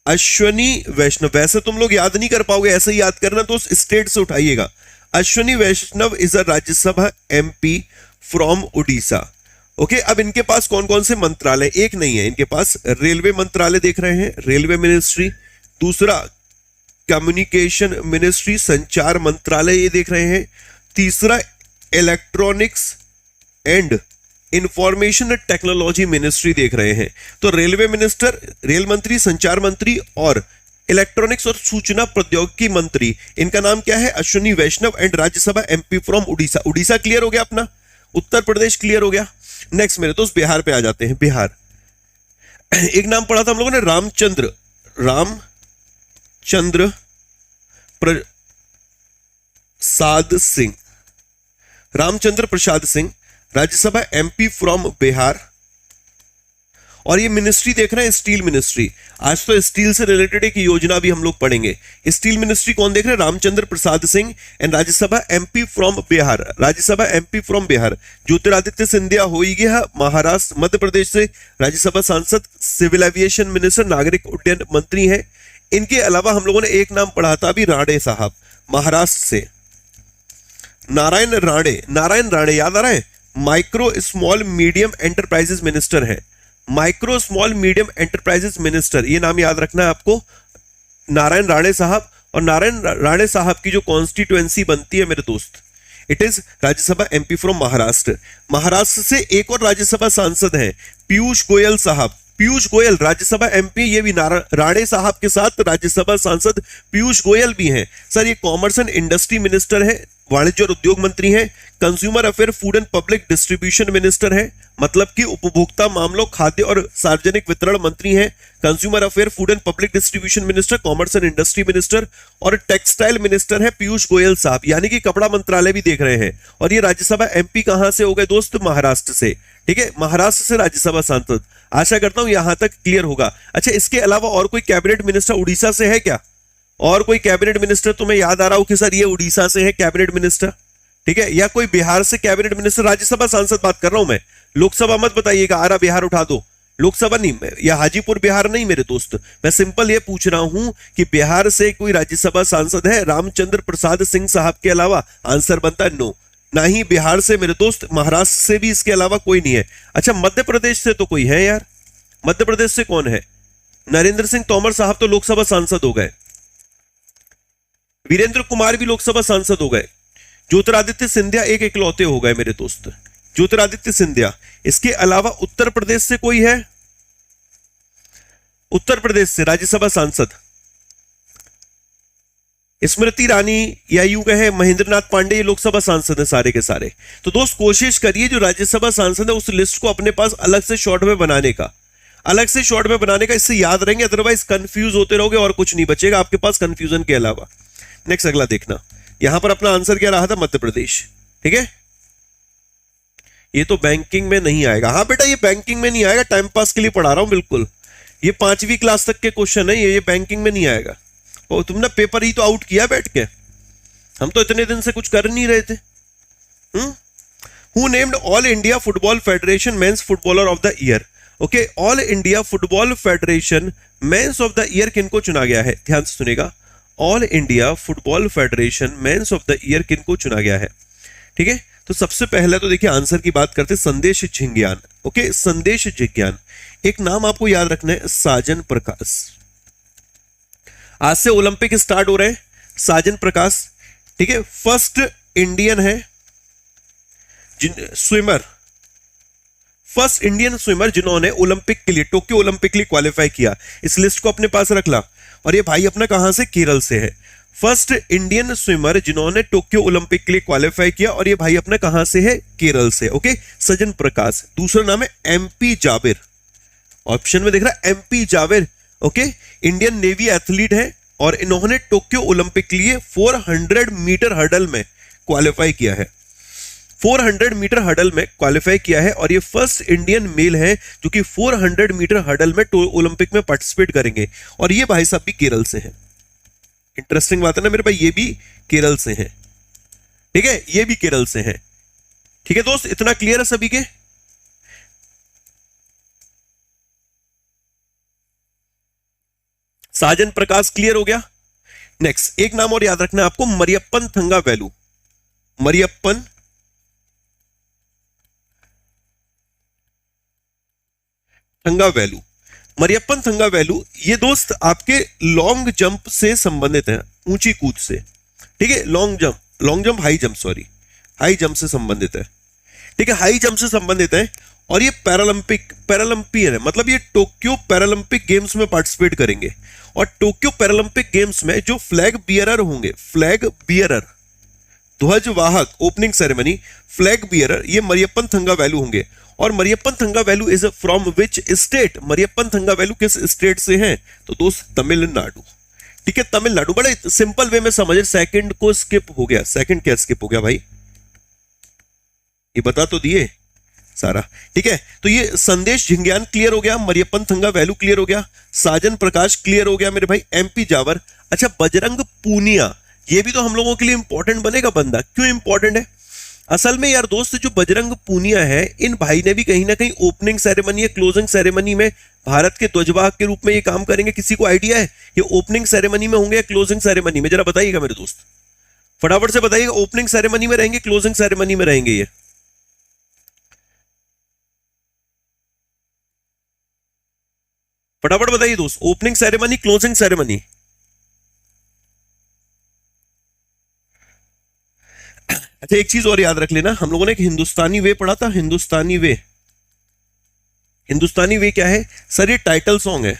अश्वनी वैष्णव। वैसे तुम लोग याद नहीं कर पाओगे, ऐसे ही याद करना तो स्टेट से उठाइएगा। Ashwini Vaishnaw is a Rajya Sabha MP from Orissa, okay. अब इनके पास कौन कौन से मंत्रालय? एक नहीं है इनके पास, रेलवे मंत्रालय देख रहे हैं, रेलवे मिनिस्ट्री, दूसरा कम्युनिकेशन मिनिस्ट्री, संचार मंत्रालय ये देख रहे हैं, तीसरा electronics and information technology ministry देख रहे हैं। तो रेलवे मिनिस्टर, रेल मंत्री, संचार मंत्री और इलेक्ट्रॉनिक्स और सूचना प्रौद्योगिकी मंत्री, इनका नाम क्या है? Ashwini Vaishnaw, and Rajya Sabha MP from Orissa. Orissa clear हो गया अपना, उत्तर प्रदेश क्लियर हो गया। नेक्स्ट मेरे दोस्त बिहार पे आ जाते हैं। बिहार, एक नाम पढ़ा था हम लोगों ने, रामचंद्र प्रसाद सिंह, रामचंद्र प्रसाद सिंह, राज्यसभा एमपी फ्रॉम बिहार। और ये मिनिस्ट्री देख रहे हैं, स्टील मिनिस्ट्री। आज तो स्टील से रिलेटेड एक योजना भी हम लोग पढ़ेंगे। स्टील मिनिस्ट्री कौन देख रहे हैं? Ramchandra Prasad Singh. And Rajya Sabha MP from Bihar, Rajya Sabha MP from Bihar Jyotiraditya Scindia हो ही गया। महाराष्ट्र मध्य प्रदेश से राज्यसभा सांसद, सिविल एविएशन मिनिस्टर, नागरिक उड्डयन मंत्री हैं। इनके अलावा हम लोगों ने एक नाम पढ़ा था अभी, राणे साहब, महाराष्ट्र से नारायण राणे। नारायण राणे याद आ रहा है? Micro small medium enterprises minister है। Micro small medium enterprises minister, ये नाम याद रखना है आपको, नारायण राणे साहब। और नारायण राणे साहब की जो कॉन्स्टिट्यूएंसी बनती है मेरे दोस्त, it is Rajya Sabha MP from Maharashtra. Maharashtra से एक और राज्यसभा सांसद हैं, पीयूष गोयल साहब। पीयूष गोयल राज्यसभा एमपी, ये भी राणे साहब के साथ राज्यसभा सांसद पीयूष गोयल भी हैं। सर ये कॉमर्स एंड इंडस्ट्री मिनिस्टर है, वाणिज्य और उद्योग मंत्री हैं। Consumer affair, food and public distribution minister है, मतलब कि उपभोक्ता मामलों, खाद्य और सार्वजनिक वितरण मंत्री हैं। Consumer affair, food and public distribution minister, commerce and industry minister और टेक्सटाइल मिनिस्टर है पीयूष गोयल साहब, यानी कि कपड़ा मंत्रालय भी देख रहे हैं। और ये राज्यसभा एमपी कहां से हो गए दोस्त? महाराष्ट्र से। ठीक है, महाराष्ट्र से राज्यसभा सांसद। आशा करता हूं यहां तक क्लियर होगा। अच्छा, इसके अलावा और कोई कैबिनेट मिनिस्टर उड़ीसा से है क्या? और कोई कैबिनेट मिनिस्टर तुम्हें याद आ रहा हो कि सर ये उड़ीसा से है कैबिनेट मिनिस्टर? ठीक है, या कोई बिहार से कैबिनेट मिनिस्टर? राज्यसभा सांसद बात कर रहा हूं मैं, लोकसभा मत बताइएगा, आरा बिहार उठा दो, लोकसभा नहीं, या हाजीपुर बिहार नहीं मेरे दोस्त। मैं सिंपल ये पूछ रहा हूं कि बिहार से कोई राज्यसभा सांसद है रामचंद्र प्रसाद सिंह साहब के अलावा? आंसर बनता है नो, ना ही बिहार से मेरे दोस्त, महाराष्ट्र से भी इसके अलावा कोई नहीं है। अच्छा, मध्य प्रदेश से तो कोई है यार? मध्य प्रदेश से कौन है? नरेंद्र सिंह तोमर साहब तो लोकसभा सांसद हो गए, वीरेंद्र कुमार भी लोकसभा सांसद हो गए, ज्योतिरादित्य सिंधिया एक इकलौते हो गए मेरे दोस्त, ज्योतिरादित्य सिंधिया। इसके अलावा उत्तर प्रदेश से कोई है? उत्तर प्रदेश से राज्यसभा सांसद स्मृति ईरानी या यूं कहे महेंद्रनाथ पांडे, ये लोकसभा सांसद है सारे के सारे। तो दोस्त कोशिश करिए जो राज्यसभा सांसद है उस लिस्ट को अपने पास अलग से शॉर्ट में बनाने का, अलग से शॉर्ट में बनाने का, इससे याद रहेंगे, अदरवाइज कंफ्यूज होते रहोगे और कुछ नहीं बचेगा आपके पास कंफ्यूजन के अलावा। नेक्स्ट अगला देखना, यहां पर अपना आंसर क्या रहा था? मध्य प्रदेश। ठीक है, ये तो बैंकिंग में नहीं आएगा। हाँ बेटा, ये बैंकिंग में नहीं आएगा, टाइम पास के लिए पढ़ा रहा हूं बिल्कुल। ये 5वीं क्लास तक के क्वेश्चन है, ये बैंकिंग में नहीं आएगा। और तुमने पेपर ही तो आउट किया बैठ के, हम तो इतने दिन से कुछ कर नहीं रहे थे। Who named all India football federation men's footballer of the year? Okay, all India football federation men's of the year किनको चुना गया है? ध्यान से सुनेगा, all India football federation men's of the year किनको चुना गया है? ठीक है, तो सबसे पहले तो देखिए आंसर की बात करते, संदेश झिंज्ञान। ओके, संदेश झिंज्ञान। एक नाम आपको याद रखना है, साजन प्रकाश। आज से ओलंपिक स्टार्ट हो रहे हैं, साजन प्रकाश। ठीक है, फर्स्ट इंडियन है स्विमर, फर्स्ट इंडियन स्विमर जिन्होंने ओलंपिक के लिए, टोक्यो ओलंपिक के लिए क्वालिफाई किया। इस लिस्ट को अपने पास रख ला। और ये भाई अपना कहां से? केरल से है। फर्स्ट इंडियन स्विमर जिन्होंने टोक्यो ओलंपिक के लिए क्वालिफाई किया, और ये भाई अपना कहां से है? केरल से। ओके, सजन प्रकाश। दूसरा नाम है एमपी जाबिर, ऑप्शन में देख रहा है MP Jabir. Okay, Indian navy athlete है और इन्होंने टोक्यो ओलंपिक के लिए 400 मीटर हर्डल में क्वालिफाई किया है, 400 मीटर हर्डल में क्वालिफाई किया है। और ये फर्स्ट इंडियन मेल है जो कि 400 मीटर हर्डल में ओलंपिक में पार्टिसिपेट करेंगे। और ये भाई साहब भी केरल से हैं। इंटरेस्टिंग बात है ना मेरे भाई, ये भी केरल से हैं। ठीक है, ये भी केरल से हैं। ठीक है दोस्त, इतना क्लियर है सभी के? साजन प्रकाश क्लियर हो गया। नेक्स्ट एक नाम और याद रखना है आपको, मरियप्पन थंगावेलु। मरियप्पन थंगावेलु, मरियप्पन थंगावेलु, ये दोस्त आपके लॉन्ग जंप से संबंधित है, ऊंची कूद से। ठीक है, long jump high jump, sorry high jump से संबंधित है। ठीक है, हाई जंप से संबंधित है। और ये पैरालंपियन है, मतलब ये टोक्यो पैरालंपिक गेम्स में पार्टिसिपेट करेंगे। और टोक्यो पैरालंपिक गेम्स में जो फ्लैग बियरर होंगे, फ्लैग बियरर, ध्वजवाहक, ओपनिंग सेरेमनी, फ्लैग बियरर, ये मरियप्पन थंगावेलु होंगे। और Mariyappan Thangavelu is from which state? Mariyappan Thangavelu किस स्टेट से हैं? तो दोस्त तमिलनाडु। ठीक है, तमिलनाडु। बड़े सिंपल वे में समझे, सेकंड को स्किप हो गया। सेकंड क्या स्किप हो गया भाई? ये बता तो दिए, सारा। ठीक है, तो ये संदेश झिंगियान क्लियर हो गया, मरियप्पन थंगा वैल्यू क्लियर हो गया, साजन प्रकाश क्लियर हो गया मेरे भाई, एमपी जावर। अच्छा, बजरंग पूनिया, ये भी तो हम लोगों के लिए इंपॉर्टेंट बनेगा बंदा। क्यों इंपॉर्टेंट है? असल में यार दोस्त, जो बजरंग पूनिया है, इन भाई ने भी कहीं ना कहीं ओपनिंग सेरेमनी या क्लोजिंग सेरेमनी में भारत के ध्वजवाहक के रूप में ये काम करेंगे। किसी को आइडिया है ये ओपनिंग सेरेमनी में होंगे या क्लोजिंग सेरेमनी में? जरा बताइएगा मेरे दोस्त, फटाफट से बताइएगा, ओपनिंग सेरेमनी में रहेंगे, क्लोजिंग सेरेमनी में रहेंगे ये? फटाफट बताइए दोस्त, ओपनिंग सेरेमनी, क्लोजिंग सेरेमनी? अच्छा, एक चीज और याद रख लेना, हम लोगों ने एक हिंदुस्तानी वे पढ़ा था, हिंदुस्तानी वे। हिंदुस्तानी वे क्या है सर? ये टाइटल सॉन्ग है,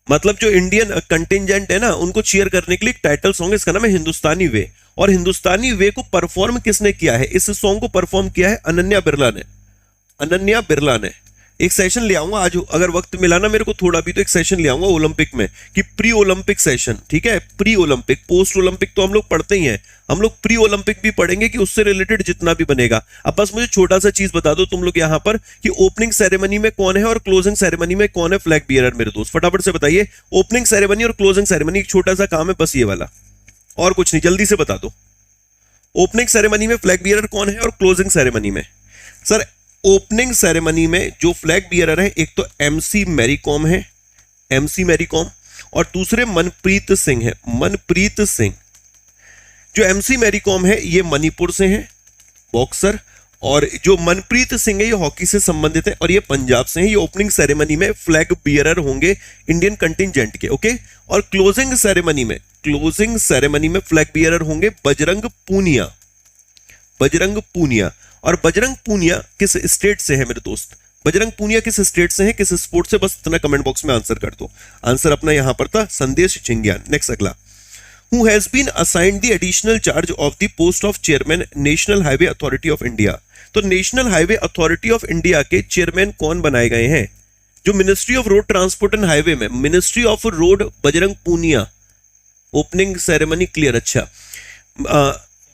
मतलब जो इंडियन कंटिजेंट है ना, उनको चीयर करने के लिए एक टाइटल सॉन्ग है, इसका नाम है हिंदुस्तानी वे। और हिंदुस्तानी वे को परफॉर्म किसने किया है? इस सॉन्ग को परफॉर्म किया है अनन्या बिरला ने। अनन्या बिरला ने। एक सेशन ले आऊंगा आज, अगर वक्त मिला ना मेरे को थोड़ा भी, तो एक सेशन ले आऊंगा ओलंपिक में, कि प्री ओलंपिक सेशन। ठीक है, प्री ओलंपिक, पोस्ट ओलंपिक तो हम लोग पढ़ते ही हैं, हम लोग प्री ओलंपिक भी पढ़ेंगे, कि उससे रिलेटेड जितना भी बनेगा। अब बस मुझे छोटा सा चीज बता दो तुम लोग यहाँ पर, कि ओपनिंग सेरेमनी में कौन है और क्लोजिंग सेरेमनी में कौन है फ्लैग बियरर? मेरे दोस्त फटाफट से बताइए, ओपनिंग सेरेमनी और क्लोजिंग सेरेमनी, एक छोटा सा काम है बस ये वाला, और कुछ नहीं, जल्दी से बता दो। ओपनिंग सेरेमनी में फ्लैग बियरर कौन है और क्लोजिंग सेरेमनी में? सर, ओपनिंग सेरेमनी में जो फ्लैग बियरर है, एक तो एमसी मैरी कॉम है, एमसी मैरी कॉम, और दूसरे मनप्रीत सिंह है, मनप्रीत सिंह। जो एमसी मैरी कॉम है ये मणिपुर से है, बॉक्सर, और जो मनप्रीत सिंह है ये हॉकी से संबंधित है, और ये पंजाब से है। ये ओपनिंग सेरेमनी में फ्लैग बियरर होंगे इंडियन कंटिजेंट के। ओके, और क्लोजिंग सेरेमनी में, क्लोजिंग सेरेमनी में फ्लैग बियरर होंगे बजरंग पूनिया, बजरंग पूनिया। और बजरंग पूनिया किस स्टेट से है मेरे दोस्त? बजरंग पूनिया किस स्टेट से है, किस स्पोर्ट से? बस इतना कमेंट बॉक्स में आंसर कर दो। आंसर अपना यहां पर था, संदेश झिंगियान। नेक्स्ट अगला, who has been assigned the additional charge of the post of chairman National Highway Authority of India? तो National Highway Authority of India के चेयरमैन कौन बनाए गए हैं? जो ministry of road transport and highway में, ministry of road, Bajrang Punia. Opening ceremony clear. अच्छा,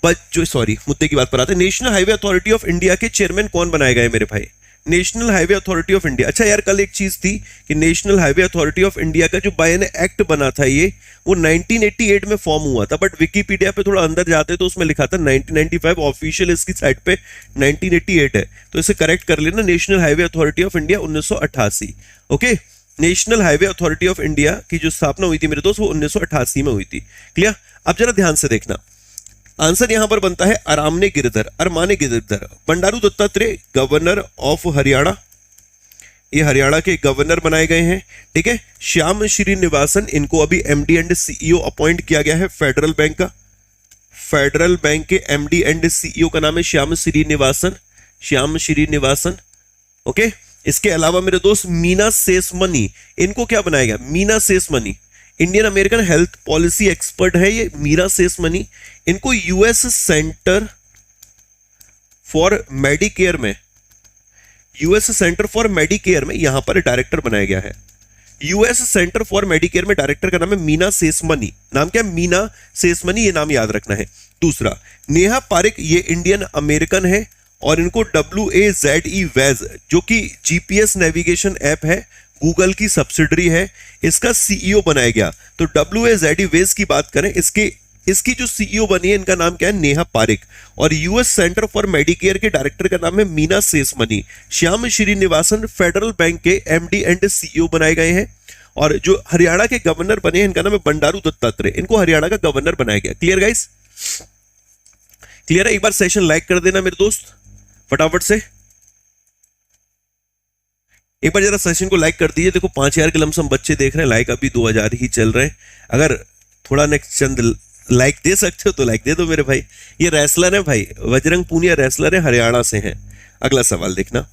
जो सॉरी मुद्दे की बात पर आते हैं, National Highway Authority of India के चेयरमैन कौन बनाए गए मेरे भाई? National Highway Authority of India. अच्छा यार, कल एक चीज थी कि national Highway Authority of India का जो बायन एक्ट बना था, ये वो 1988 में फॉर्म हुआ था, बट विकिपीडिया पे थोड़ा अंदर जाते तो उसमें लिखा था 1995, ऑफिशियल इसकी साइट पे 1988 है, तो इसे करेक्ट कर लेना, national Highway Authority of India 1988। Okay, national Highway Authority of India की जो स्थापना हुई थी मेरे दोस्त, वो 1988 में हुई थी। क्लियर? अब जरा ध्यान से देखना, आंसर यहां पर बनता है अरामने गिरधर, अरमाने गिरधर। बंडारू दत्तात्रेय गवर्नर ऑफ हरियाणा, ये हरियाणा के गवर्नर बनाए गए हैं। ठीक है, श्याम श्रीनिवासन, इनको अभी एमडी एंड सीईओ अपॉइंट किया गया है फेडरल बैंक का। फेडरल बैंक के एमडी एंड सीईओ का नाम है श्याम श्रीनिवासन, श्याम श्रीनिवासन। ओके, इसके अलावा मेरे दोस्त मीना सेसमनी, इनको क्या बनाया गया? Meena Seshamani, Indian American health policy expert है ये मीरा सेसमनी। इनको यूएस सेंटर फॉर मेडिकेयर में, यूएस सेंटर फॉर मेडिकेयर में यहां पर डायरेक्टर बनाया गया है। यूएस सेंटर फॉर मेडिकेयर में डायरेक्टर का नाम है मीना सेसमनी। नाम क्या? मीना सेसमनी, ये नाम याद रखना है। दूसरा, नेहा पारिक, ये इंडियन अमेरिकन है, और इनको WAZE वेज, जो कि जीपीएस नेविगेशन ऐप है, गूगल की सब्सिडरी है, इसका सीईओ बनाया गया। तो WAZE वेज की बात करें, इसकी जो सीईओ बनी है, इनका नाम क्या है? नेहा पारिक। और यूएस सेंटर फॉर मेडिकेयर के डायरेक्टर का नाम है मीना सेसमनी। श्याम श्रीनिवासन फेडरल बैंक के एमडी एंड सीईओ बनाए गए हैं। और जो हरियाणा के गवर्नर बने हैं, इनका नाम है बंडारू दत्तात्रेय, इनको हरियाणा का गवर्नर बनाया गया। Clear guys? क्लियर है? एक बार सेशन लाइक कर देना मेरे दोस्त फटाफट से, एक बार जरा सेशन को लाइक कर दीजिए। देखो 5000 के लमसम बच्चे देख रहे हैं, लाइक अभी 2000 ही चल रहे हैं। अगर थोड़ा नेक्स्ट चंद लाइक दे सकते हो तो लाइक दे दो मेरे भाई। ये रेसलर है भाई, बजरंग पूनिया रेसलर है, हरियाणा से हैं। अगला सवाल देखना,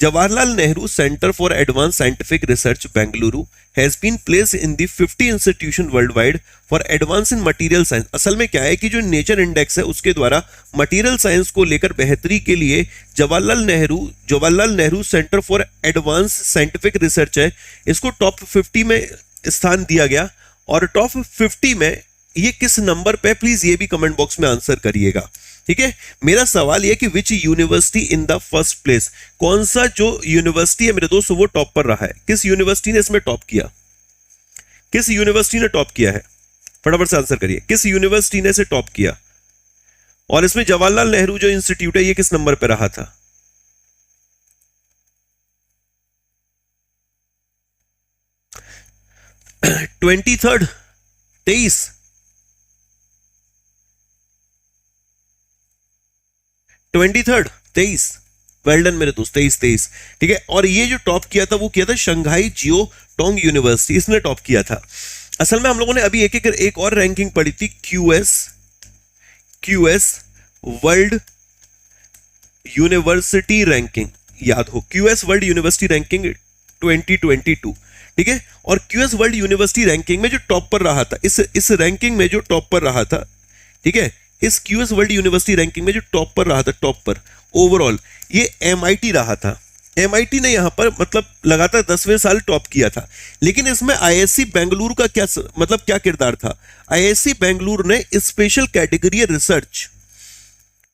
Jawaharlal Nehru centre for advance scientific research Bengaluru has been placed in the 50 institution world wide for advance in material science. असल में क्या है कि जो नेचर इंडेक्स है उसके द्वारा मटेरियल साइंस को लेकर बेहतरी के लिए Jawaharlal Nehru centre for advance scientific research है, इसको टॉप 50 में स्थान दिया गया। और टॉप 50 में ये किस नंबर पे, प्लीज ये भी कमेंट बॉक्स में आंसर करिएगा। ठीक है, मेरा सवाल यह कि which university in the first place, कौन सा जो यूनिवर्सिटी है मेरे दोस्त वो टॉप पर रहा है, किस यूनिवर्सिटी ने इसमें टॉप किया, किस यूनिवर्सिटी ने टॉप किया है, फटाफट से आंसर करिए, किस यूनिवर्सिटी ने इसे टॉप किया। और इसमें जवाहरलाल नेहरू जो इंस्टीट्यूट है ये किस नंबर पे रहा था। ट्वेंटी थर्ड, 23, 23, वेल डन मेरे दोस्त, 23, ठीक है। और ये जो टॉप किया था वो किया था शंघाई जियो टोंग यूनिवर्सिटी, इसने टॉप किया था। असल में हम लोगों ने अभी एक और रैंकिंग पढ़ी थी, क्यूएस वर्ल्ड यूनिवर्सिटी रैंकिंग, याद हो, क्यूएस वर्ल्ड यूनिवर्सिटी रैंकिंग 2022, ठीक है। और क्यूएस वर्ल्ड यूनिवर्सिटी रैंकिंग में जो टॉप पर रहा था, इस रैंकिंग में जो टॉप पर रहा था, ठीक है, इस क्यूएस वर्ल्ड यूनिवर्सिटी रैंकिंग में जो टॉप पर रहा था, टॉप पर ओवरऑल, ये एमआईटी रहा था। एमआईटी ने यहां पर मतलब लगातार 10वें साल टॉप किया था। लेकिन इसमें आईआईएससी बेंगलुरु का क्या किरदार था। आईआईएससी बेंगलुरु ने स्पेशल कैटेगरी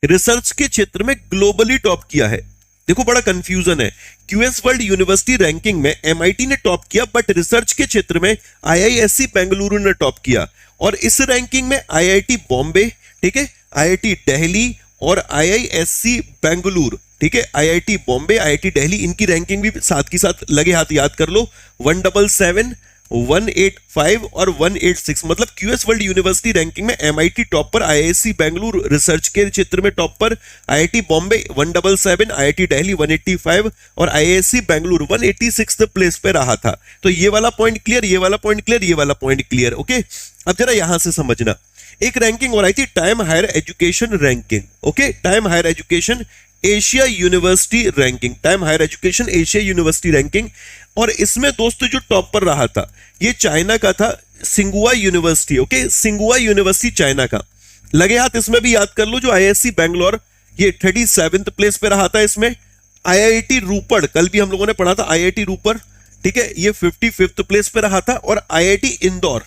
रिसर्च के क्षेत्र में ग्लोबली टॉप किया है। देखो बड़ा कंफ्यूजन है, क्यूएस वर्ल्ड यूनिवर्सिटी रैंकिंग में एमआईटी ने टॉप किया, बट रिसर्च के क्षेत्र में आईआईएससी बेंगलुरु ने टॉप किया। और इस रैंकिंग में आईआईटी बॉम्बे, ठीक है, आईआईटी दिल्ली और आईआईएससी बेंगलुरु, ठीक है, आईआईटी बॉम्बे, आईआईटी दिल्ली, इनकी रैंकिंग भी साथ की साथ लगे हाथ याद कर लो, 177, 185 और 186, मतलब क्यूएस वर्ल्ड यूनिवर्सिटी रैंकिंग में एमआईटी टॉप पर, आईआईएससी बेंगलुरु रिसर्च के क्षेत्र में टॉप पर, आईआईटी बॉम्बे 177, आईआईटी दिल्ली 185 और आईआईएससी बेंगलुरु 186 प्लेस पे रहा था। तो ये वाला पॉइंट क्लियर, ये वाला पॉइंट क्लियर, ये वाला पॉइंट क्लियर, ओके। अब जरा यहां से समझना, एक रैंकिंग और आई थी time higher education ranking, okay, time higher education Asia university ranking, time higher education Asia university ranking. और इसमें दोस्तों जो टॉप पर रहा था ये चाइना का था, सिंगुआ यूनिवर्सिटी, ओके, सिंगुआ यूनिवर्सिटी चाइना का। लगे हाथ इसमें भी याद कर लो, जो आईआईएससी बेंगलोर ये 37th प्लेस पे रहा था। इसमें आईआईटी रूपड़, कल भी हम लोगों ने पढ़ा था आईआईटी रूपड़, ठीक है, ये 55th प्लेस पे रहा था। और आईआईटी इंदौर,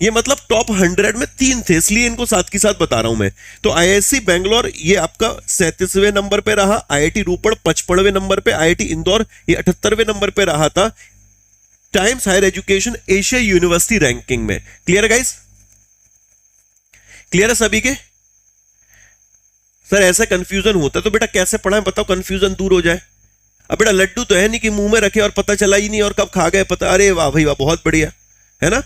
ये मतलब टॉप 100 में 3 थे, इसलिए इनको साथ की साथ बता रहा हूं मैं। तो आईआईएससी बेंगलोर ये आपका 37वें नंबर पे रहा, आईआईटी रूपड़ 55वें नंबर पे, आईआईटी इंदौर ये 78वें नंबर पे रहा था Times higher education Asia university ranking में। क्लियर है गाइस, क्लियर है सभी के। सर ऐसा कंफ्यूजन होता है तो बेटा कैसे पढ़ाएं बताओ, कंफ्यूजन दूर हो जाए। अब बेटा लड्डू तो है नहीं कि मुंह में रखे और पता चला ही नहीं और कब खा गए पता, अरे वाह भाई वाह, बहुत बढ़िया है ना।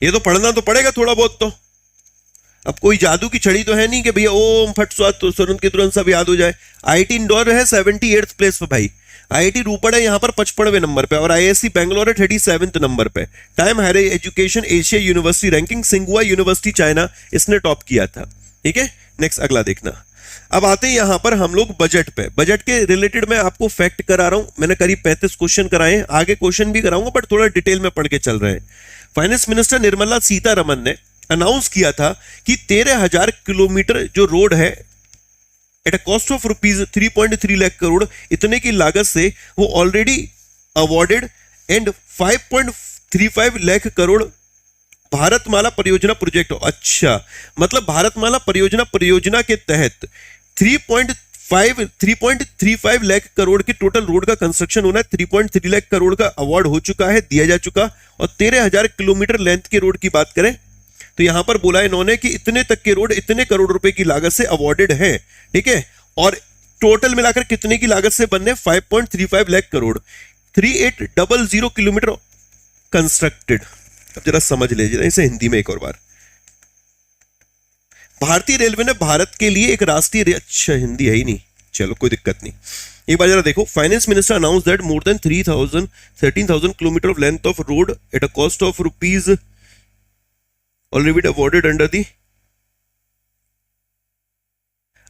ये तो पढ़ना तो पड़ेगा थोड़ा बहुत तो। अब कोई जादू की छड़ी तो है नहीं कि भैया ओम फट स्वाद तो तुरंत के तुरंत सब याद हो जाए। आईआईटी इंदौर है 78th प्लेस पे भाई, आईआईटी रूपड़ है यहाँ पर 55वें नंबर पे और आईआईएससी बेंगलोर है 37th नंबर पे। Time higher education Asia university ranking सिंगुआ यूनिवर्सिटी चाइना, इसने टॉप किया था, ठीक है। नेक्स्ट अगला देखना। अब आते हैं यहां पर हम लोग बजट पे। बजट के रिलेटेड मैं आपको फैक्ट करा रहा हूं, मैंने करीब 35 क्वेश्चन कराए हैं, आगे क्वेश्चन भी कराऊंगा बट थोड़ा डिटेल में पढ़ के चल रहे हैं। फाइनेंस मिनिस्टर निर्मला सीतारमन ने अनाउंस किया था कि 13,000 किलोमीटर जो रोड है at a cost of rupees 3.3 lakh crore, इतने की लागत से वो already awarded and 5.35 lakh crore Bharatmala परियोजना प्रोजेक्ट। अच्छा, मतलब भारतमाला परियोजना के तहत 3.35 लाख करोड़ के टोटल रोड का कंस्ट्रक्शन होना है। 3.3 लाख करोड़ का अवार्ड हो चुका है, दिया जा चुका। और 13,000 किलोमीटर लेंथ के रोड की बात करें तो यहां पर बोला इन्होंने कि इतने तक के रोड इतने करोड़ रुपए की लागत से अवॉर्डेड है, ठीक है। और टोटल मिलाकर कितने की लागत से बनने, 5.35 लाख करोड़, 3800 किलोमीटर कंस्ट्रक्टेड। अब जरा समझ लीजिए इसे हिंदी में एक और बार। भारतीय रेलवे ने भारत के लिए एक राष्ट्रीय, अच्छा हिंदी है ही नहीं, चलो कोई दिक्कत नहीं, एक बार जरा देखो। Finance minister announce that more than 13,000 kilometre of length of road at a cost of rupees already awarded under the.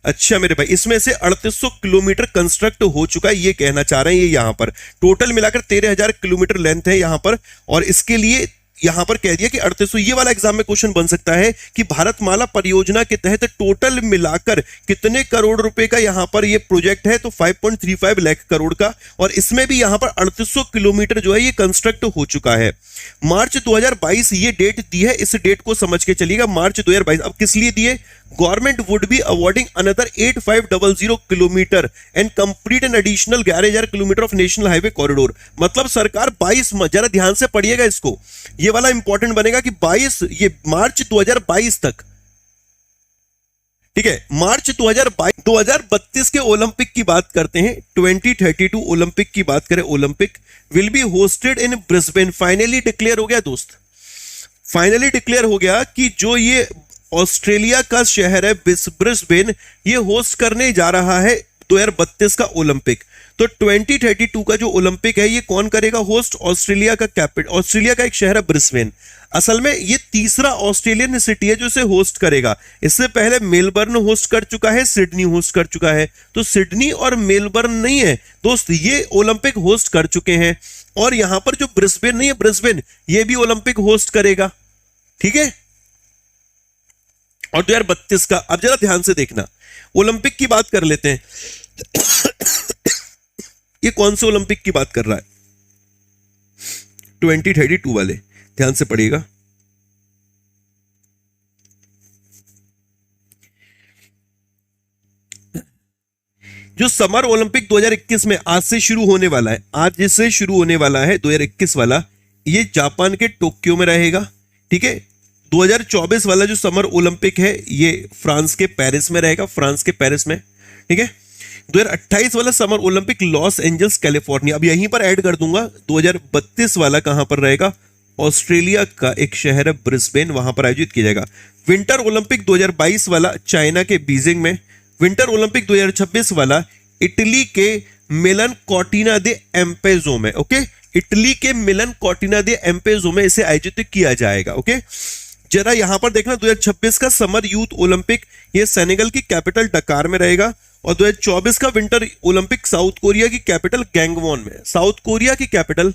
अच्छा मेरे भाई, इसमें से 3800 किलोमीटर कंस्ट्रक्ट हो चुका है, ये कहना चाह रहे हैं ये यहां पर। टोटल मिलाकर 13,000 किलोमीटर लेंथ है यहां पर और इसके लिए यहां पर कह दिया कि 3800, ये वाला एग्जाम में क्वेश्चन बन सकता है कि भारतमाला परियोजना के तहत टोटल मिलाकर कितने करोड़ रुपए का यहां पर ये प्रोजेक्ट है, तो 5.35 लाख करोड़ का, और इसमें भी यहां पर 3800 किलोमीटर जो है ये कंस्ट्रक्ट हो चुका है। मार्च 2022 ये डेट दी है, इस डेट को समझ के चलिएगा, मार्च 2022। अब किस लिए दिए? Government would be awarding another 8500 kilometre and complete an additional 11000 kilometre of National highway corridor. मतलब सरकार 22, जरा ध्यान से पढ़िएगा इसको, ये वाला इंपॉर्टेंट बनेगा कि 22, ये मार्च 2022 तक, ठीक है, मार्च 2032 के ओलंपिक की बात करते हैं, 2032 ओलंपिक की बात करें, Olympic will be hosted in Brisbane. Finally declare हो गया दोस्त, फाइनली डिक्लेयर हो गया कि जो ये ऑस्ट्रेलिया का शहर है ब्रिस्बेन, ये होस्ट करने जा रहा है 2032 का ओलंपिक। तो 2032 का जो ओलंपिक है ये कौन करेगा होस्ट? ऑस्ट्रेलिया का कैपिटल, ऑस्ट्रेलिया का एक शहर है ब्रिस्बेन। असल में ये तीसरा ऑस्ट्रेलियन सिटी है जो इसे होस्ट करेगा। इससे पहले मेलबर्न होस्ट कर चुका है, सिडनी होस्ट कर चुका है, तो सिडनी और मेलबर्न नहीं है दोस्त, ये ओलंपिक होस्ट कर चुके हैं। और यहां पर जो ब्रिस्बेन नहीं है, ब्रिस्बेन, ये भी ओलंपिक होस्ट करेगा, ठीक है। और 2032 का, अब जरा ध्यान से देखना, ओलंपिक की बात कर लेते हैं। ये कौन से ओलंपिक की बात कर रहा है? 2032 वाले, ध्यान से पढ़िएगा। जो समर ओलंपिक 2021 में आज से शुरू होने वाला है, आज से शुरू होने वाला है 2021 वाला, ये जापान के टोक्यो में रहेगा, ठीक है। 2024 वाला जो समर ओलंपिक है ये फ्रांस के पेरिस में रहेगा, फ्रांस के पेरिस में, ठीक है। 2028 वाला summer Olympic Los Angeles California, अब यहीं पर ऐड कर दूंगा। 2032 वाला कहां पर रहेगा? ऑस्ट्रेलिया का एक शहर है ब्रिस्बेन, वहां पर आयोजित किया जाएगा। विंटर ओलंपिक 2022 वाला चाइना के बीजिंग में। विंटर ओलंपिक 2026 वाला इटली के मिलन कॉर्टिना दे एम्पेजो में, ओके, इटली के मिलन कॉर्टिना दे एम्पेजो में इसे आयोजित किया जाएगा, ओके। जरा यहां पर देखना, 2026 का समर यूथ ओलंपिक ये सेनेगल की कैपिटल डकार में रहेगा, और 2024 का विंटर ओलंपिक साउथ कोरिया की कैपिटल गैंगवॉन में, साउथ कोरिया की कैपिटल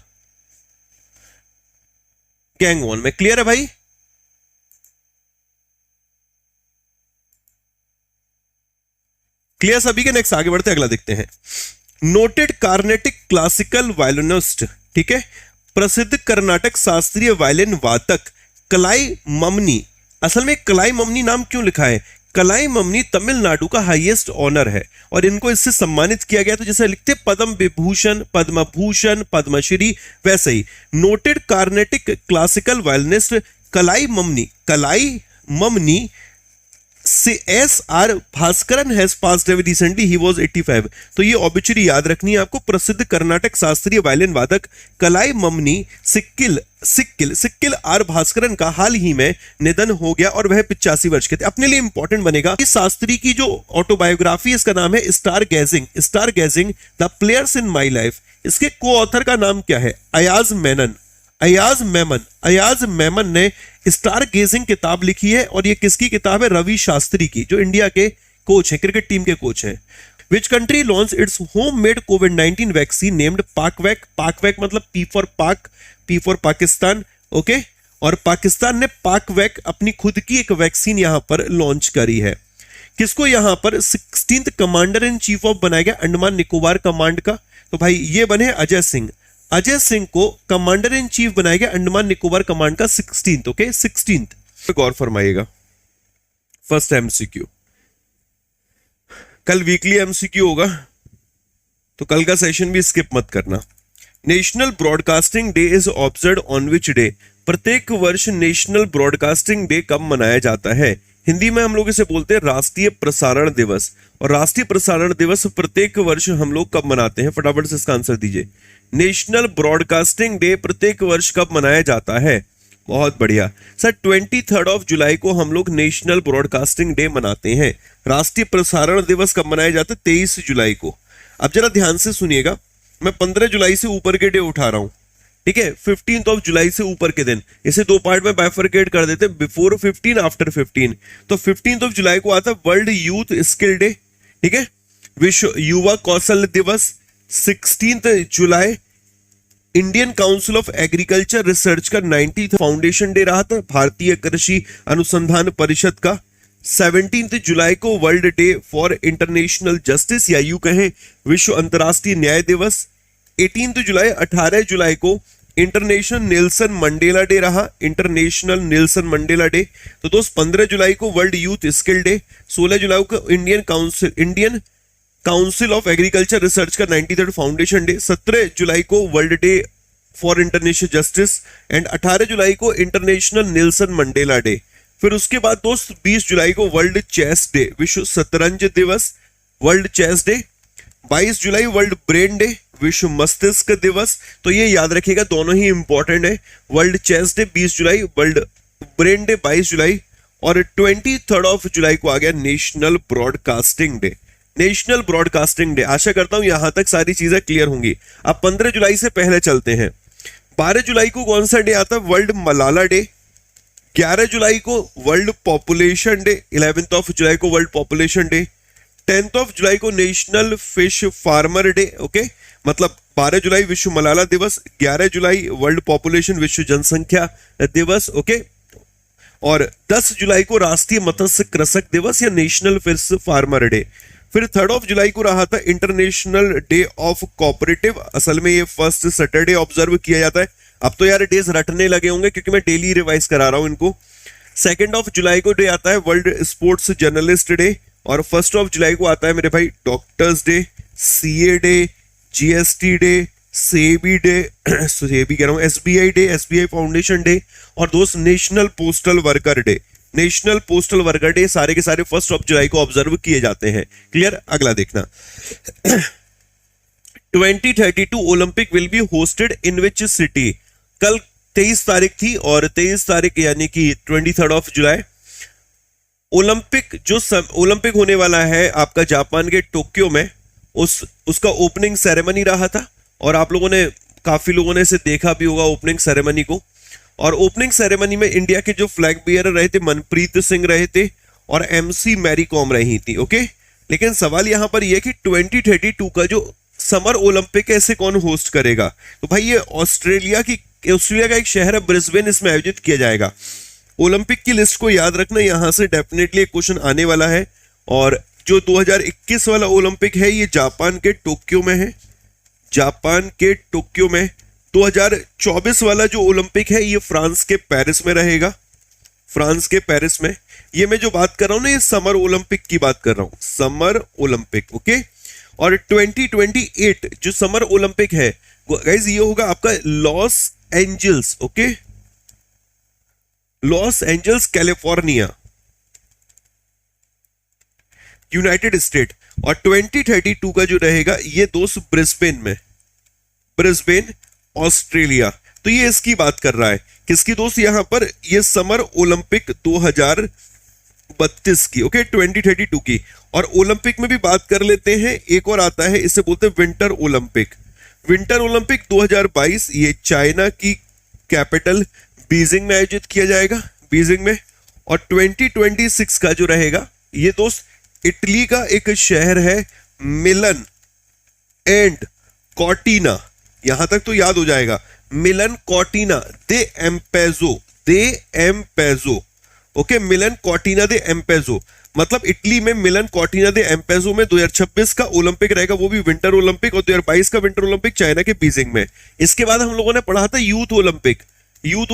गैंगवॉन में। क्लियर है भाई? क्लियर सभी के? नेक्स्ट आगे बढ़ते, अगला देखते हैं। नोटेड कार्नेटिक क्लासिकल वायलिनिस्ट, ठीक है, प्रसिद्ध कर्नाटक शास्त्रीय वायलिन वादक कलाई ममनी। असल में कलाई ममनी नाम क्यों लिखा है? कलाई ममनी तमिलनाडु का हाईएस्ट ऑनर है और इनको इससे सम्मानित किया गया, तो जैसे लिखते पद्म विभूषण, पद्म भूषण, पद्मश्री, वैसे he noted Carnatic classical violinist कलाई ममनी S.R. Bhaskaran has passed away recently, he was 85। तो ये ऑबिचुरी याद रखनी है आपको। प्रसिद्ध कर्नाटक शास्त्रीय वायलिन वादक कलाई ममनी सिक्किल आर भास्करन का हाल ही में निधन हो गया और वह 85 वर्ष के थे। अपने लिए इंपॉर्टेंट बनेगा, इस शास्त्री की जो ऑटोबायोग्राफी, इसका नाम है stargazing the players in my life. इसके को ऑथर का नाम क्या है? अयाज मेमन ने स्टार गेजिंग किताब लिखी है, और ये किसकी किताब है? रवि शास्त्री की, जो इंडिया के कोच हैं, क्रिकेट टीम के कोच हैं। Which country launch its home made कोविड-19 वैक्सीन नेम्ड पाकवैक मतलब पी फॉर पाकिस्तान, ओके। और पाकिस्तान ने पाकवैक अपनी खुद की एक वैक्सीन यहां पर लॉन्च करी है। किसको यहां पर 16th commander in chief of बनाया गया अंडमान निकोबार कमांड का? तो भाई ये बने अजय सिंह को कमांडर इन चीफ बनाया गया अंडमान निकोबार कमांड का 16th, ओके, 16th। गौर फरमाइएगा, फर्स्ट एमसीक्यू, कल वीकली एमसीक्यू होगा, तो कल का सेशन भी स्किप मत करना। National broadcasting day is observed on which day? प्रत्येक वर्ष नेशनल ब्रॉडकास्टिंग डे कब मनाया जाता है? हिंदी में हम लोग इसे बोलते हैं राष्ट्रीय प्रसारण दिवस। और राष्ट्रीय प्रसारण दिवस प्रत्येक वर्ष हम लोग कब मनाते हैं? फटाफट से इसका आंसर दीजिए। नेशनल ब्रॉडकास्टिंग डे प्रत्येक वर्ष कब मनाया जाता है? बहुत बढ़िया सर, 23 जुलाई को हम लोग नेशनल ब्रॉडकास्टिंग डे मनाते हैं। राष्ट्रीय प्रसारण दिवस कब मनाया जाता है? 23 जुलाई को। अब जरा ध्यान से सुनिएगा, मैं 15 जुलाई से ऊपर के डे उठा रहा हूं, ठीक है। 15 जुलाई से ऊपर के दिन, इसे दो पार्ट में बाइफरकेट कर देते, बिफोर 15, आफ्टर 15। तो 15 जुलाई को आता है वर्ल्ड यूथ स्किल डे, ठीक है, विश्व युवा कौशल दिवस। 16 जुलाई Indian Council of Agriculture Research का 90th फाउंडेशन डे रहा था, भारतीय कृषि अनुसंधान परिषद का। 17 जुलाई को world day for international justice या यूं कहें विश्व अंतर्राष्ट्रीय न्याय दिवस। 18 जुलाई को इंटरनेशनल नेल्सन मंडेला डे रहा, इंटरनेशनल नेल्सन मंडेला डे। तो दोस्त 15 जुलाई को वर्ल्ड यूथ स्किल डे। 16 जुलाई को Indian Council of Agriculture Research का 93rd फाउंडेशन डे। 17 जुलाई को world day for international justice and 18 जुलाई को इंटरनेशनल नेल्सन मंडेला डे। फिर उसके बाद दोस्त 20 जुलाई को वर्ल्ड चेस डे, विश्व शतरंज दिवस, वर्ल्ड चेस डे। 22 जुलाई वर्ल्ड ब्रेन डे, विश्व मस्तिष्क दिवस। तो ये याद रखिएगा, दोनों ही इंपॉर्टेंट है। वर्ल्ड चेस डे 20 जुलाई, वर्ल्ड ब्रेन डे 22 जुलाई और 23 जुलाई को आ गया national broadcasting day. National broadcasting day. आशा करता हूं यहां तक सारी चीजें क्लियर होंगी। अब 15 जुलाई से पहले चलते हैं। 12 जुलाई को कौन सा डे आता है? World Malala day. 11 जुलाई को वर्ल्ड पॉपुलेशन डे। 11 जुलाई को वर्ल्ड पॉपुलेशन डे। 10 जुलाई को national fish farmer day. Okay, मतलब 12 जुलाई विश्व मलाला दिवस, 11 जुलाई वर्ल्ड पॉपुलेशन विश्व जनसंख्या दिवस। ओके, और 10 जुलाई को राष्ट्रीय मत्स्य कृषक दिवस या नेशनल फिश फार्मर डे। फिर 3 जुलाई को रहा था इंटरनेशनल डे ऑफ कोऑपरेटिव। असल में ये फर्स्ट सैटरडे ऑब्जर्व किया जाता है। अब तो यार डेज रटने लगे होंगे क्योंकि मैं डेली रिवाइज करा रहा हूं इनको। 2 जुलाई को डे आता है वर्ल्ड स्पोर्ट्स जर्नलिस्ट डे और 1 जुलाई को आता है मेरे भाई doctors day, CA day, GST day, SEBI day, SEBI कह रहा हूं, SBI day, SBI foundation day और दोस्त national postal worker day. National postal worker day सारे के सारे 1 जुलाई को ऑब्जर्व किए जाते हैं। क्लियर? अगला देखना। 2032 Olympic will be hosted in which city? कल 23 तारीख थी और 23 तारीख यानी कि 23 जुलाई ओलंपिक होने वाला है आपका जापान के टोक्यो में। उसका ओपनिंग सेरेमनी रहा था और आप लोगों ने काफी लोगों ने इसे देखा भी होगा ओपनिंग सेरेमनी को। और ओपनिंग सेरेमनी में इंडिया के जो फ्लैग बियरर रहे थे मनप्रीत सिंह रहे थे और एमसी मैरी कॉम रही थी। ओके, लेकिन सवाल यहां पर यह कि 2032 का जो समर ओलंपिक है इसे कौन होस्ट करेगा? तो भाई ये ऑस्ट्रेलिया का एक शहर है ब्रिस्बेन, इसमें आयोजित किया जाएगा। ओलंपिक की लिस्ट को याद रखना, यहां से डेफिनेटली एक क्वेश्चन आने वाला है। और जो 2021 वाला ओलंपिक है ये जापान के टोक्यो में है, जापान के टोक्यो में। 2024 वाला जो ओलंपिक है ये फ्रांस के पेरिस में रहेगा, फ्रांस के पेरिस में। ये मैं जो बात कर रहा हूं ना ये समर ओलंपिक की बात कर रहा हूं, समर ओलंपिक। ओके, और 2028 जो समर ओलंपिक है गाइस ये होगा आपका Los Angeles. Okay, Los Angeles California, United state. और 2032 का जो रहेगा ये दोस्त ब्रिस्बेन में, ब्रिस्बेन ऑस्ट्रेलिया। तो ये इसकी बात कर रहा है, किसकी दोस्त? यहां पर ये समर ओलंपिक 2032 की। ओके, 2032 की। और ओलंपिक में भी बात कर लेते हैं, एक और आता है इसे बोलते हैं विंटर ओलंपिक। विंटर ओलंपिक 2022 ये चाइना की कैपिटल बीजिंग में आयोजित किया जाएगा, बीजिंग में। और 2026 का जो रहेगा ये दोस्त इटली का एक शहर है मिलन एंड कॉर्टिना, यहां तक तो याद हो जाएगा, मिलन कॉर्टिना दे एम्पेजो, दे एम्पेजो। ओके, मिलन कॉर्टिना दे एम्पेजो, मतलब इटली में मिलन कॉर्टिना दे एम्पेजो में 2026 का ओलंपिक रहेगा, वो भी विंटर ओलंपिक। और 2022 का विंटर ओलंपिक चाइना के बीजिंग में। इसके बाद हम लोगों ने पढ़ा था यूथ ओलंपिक। यूथ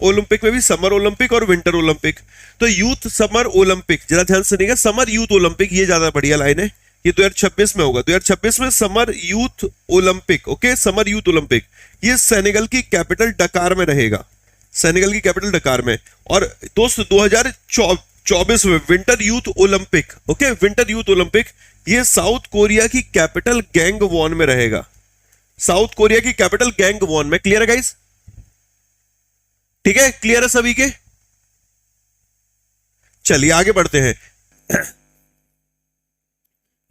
ओलंपिक में भी समर ओलंपिक और विंटर ओलंपिक। तो यूथ समर ओलंपिक, जरा ध्यान सुनिएगा, समर यूथ ओलंपिक ये ज्यादा बढ़िया लाइन है। ये 2026 में होगा, 2026 में summer youth Olympic. Okay, summer youth Olympic ये सेनेगल की कैपिटल डकार में रहेगा, सेनेगल की कैपिटल डकार में। और दोस्त 2024 में winter youth Olympic. Okay, winter youth Olympic ये साउथ कोरिया की कैपिटल गैंगवॉन में रहेगा, साउथ कोरिया की कैपिटल गैंगवॉन में। क्लियर है गाइस? ठीक है, क्लियर है सभी के? चलिए आगे बढ़ते हैं।